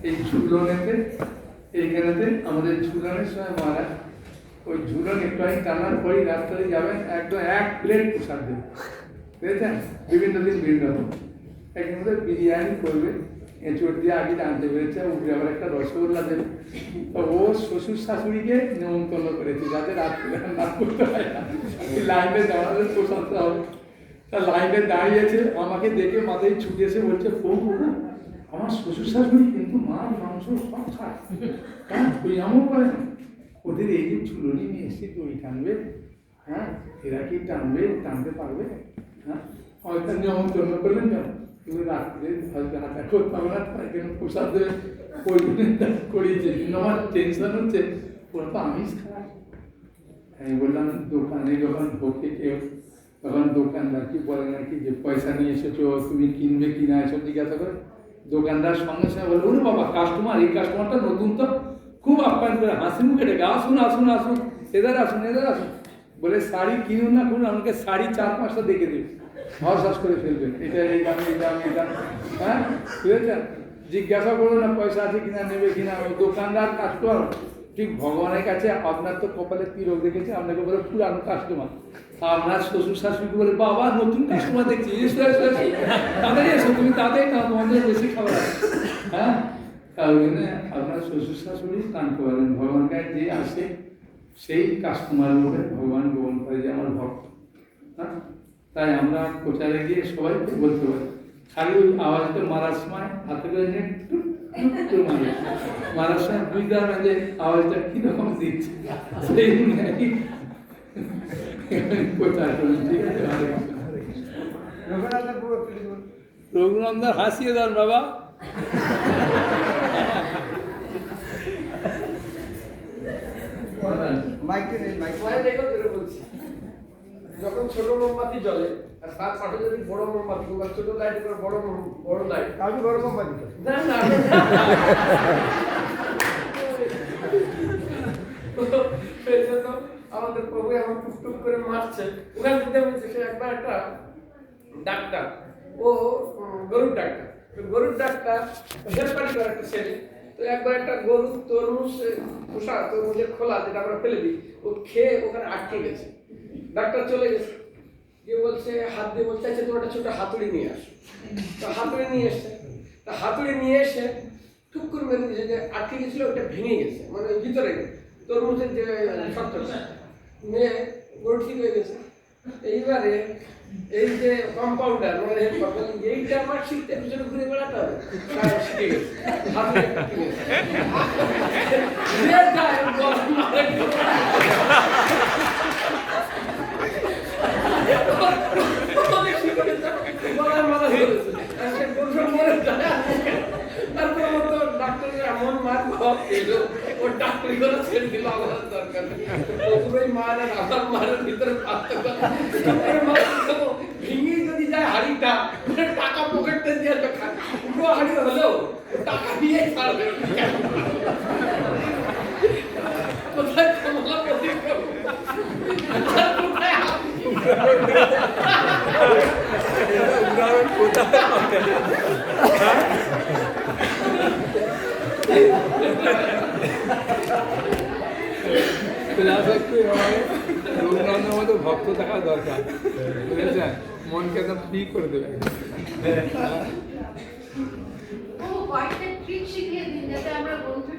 এই ঝুলনেতে এইখানেতে আমাদের ঝুলনের সময় মহারাজ ওই ঝুলন একটু টানার পরই রাস্তায় যাবেন, একদম 1 প্লেট প্রসাদ দেবে, বুঝেছেন? বিভিন্ন দিন ভিন্ন হবে। একদিন মধ্যে বিরিয়ানি করবে, এঁচড় দিয়ে আগে আনতে পেরেছে, উপরে আবার একটা রসগোল্লা দেবে। তো ও শ্বশুর শাশুড়িকে নেমন্তন্ন করেছে যাতে রাত্রে রান্না করতে হয় না, লাইনে দাঁড়ালে প্রশান্ত হবে। তা লাইনে দাঁড়িয়েছে, আমাকে দেখে মাথায় ছুটে এসে বলছে প্রভু আমার শ্বশুর শাশুড়ি কিন্তু মাছ মাংস সব খায়, ওই এমন করে না, ওদের এই যে ঝুলনি নিয়ে এসে দই টানবে, হ্যাঁ এরা কি টানবে, টানতে পারবে? হ্যাঁ হয়তো নেমন্তন্ন করলেন কেন, তুমি রাত্রে হয়তো হাঁটা করতে হবে না, তাই কেন প্রসাদ দেবে, ওই জন্য করিয়েছে। কিন্তু আমার টেনশন হচ্ছে ওরা তো আমিষ খায়। আমি বললাম দোকানে যখন ঢোকে কেউ, তখন দোকানদার কি বলে নাকি যে পয়সা নিয়ে এসেছো তুমি কিনবে কিনা এসব জিজ্ঞাসা করে। দোকানদার সঙ্গে সঙ্গে বলে ওরে বাবা কাস্টমার, এই কাস্টমারটা নতুন তো, খুব আপ্যায়ন করে হাসি মুখে ডেকে আসুন আসুন আসুন, এদের আসুন এদের আসুন, বলে শাড়ি কিনুন না কিনুন, আমাকে শাড়ি 4-5টা দেখে দেবে, হস করে ফেলবেন, এটা এই দাম এই দাম এই দাম, হ্যাঁ বুঝেছেন? জিজ্ঞাসা করো না পয়সা আছে কিনা, নেবে কিনা। ওই দোকানদার কাস্টমার ঠিক ভগবানের কাছে আপনার তো কপালে কি রোগ দেখেছে, আপনাকে বলে পুরানো কাস্টমার। আপনার শ্বশুর শাশুড়িকে বলে বাবা নতুন কাস্টমার দেখছি, তাদের এসো তুমি, তাদের না তোমাদের বেশি খাবার আছে, হ্যাঁ তার জন্য আপনার শ্বশুর শাশুড়ি টানতে পারেন। ভগবানের কাছে যে আসে সেই কাস্টমারের উপরে ভগবান গ্রহণ করে যে আমার ভক্ত। হ্যাঁ তাই আমরা প্রচারে গিয়ে সবাইকে বলতে পারি, খালি ওই আওয়াজটা মারার সময় হাতে করে নিয়ে একটু মারার সময় বুঝতে হবে যে আওয়াজটা কিরকম দিচ্ছে, সেই প্রচার করুন। ঠিক আছে, রঘুনন্দন হাসিয়ে দেন বাবা। যখন ছোট মোমবাতি জ্বলে আর তার পাশে যদি বড় মোমবাতি কিংবা ছোট লাইট করে বড় লাইট, আমি বড় মোমবাতি না না সেই জন্য আমাদের প্রভু আমার টুকটুক করে মারছে। ওখান থেকে বলছে সে একবার একটা ডাক্তার, ও গরুর ডাক্তার, গরুর ডাক্তার হেলপারি করে একটা ছেলে। তো একবার একটা গরু তরমুজ খোসা, তরমুজের খোলা যেটা আমরা ফেলে দিই, ও খেয়ে ওখানে আটকে গেছে। ডাক্তার চলে গেছে, গিয়ে বলছে হাত দিয়ে বলছে আচ্ছা তোমার একটা ছোট হাতুড়ি নিয়ে আসো। তো হাতুড়ি নিয়ে এসছে, তা হাতুড়ি নিয়ে এসে টুক করে মেরে দিয়েছে, যে আটকে গেছিল ওটা ভেঙে গেছে, মানে ভিতরে তরমুজের যে শক্তটা নিয়ে গরু ঠিক হয়ে গেছে। এইবারে এই যে কম্পাউন্ডার মানে এইটা আমার শিখতে পিছনে ঘুরে বেড়াতে হবে, শিখে গেছে হাতুড়ি ডাক্তারের এমন মার এলো, ও ডাক্তারি করে ছেড়ে দিল, আমার দরকার নেই। পুরোই মার আর আমার মারের ভিতরে পার্থক্য, ভেঙে যদি যায় হাড়িটা, টাকা পকেটে দিয়ে পুরো হাড়ি হলেও টাকা দিয়ে ছাড়বে কোথায় কমলা প্রদীপ করবো? আর কোথায় হাত? ক্লাস একটু এভাবে রবীন্দ্রনাথের মতো ভক্ত থাকা দরকার, বুঝেছেন? মনকে একদম ফ্রি করে দেবে। ও কয়েকটা ট্রিক শিখিয়ে দিন যাতে আমরা বন্ধু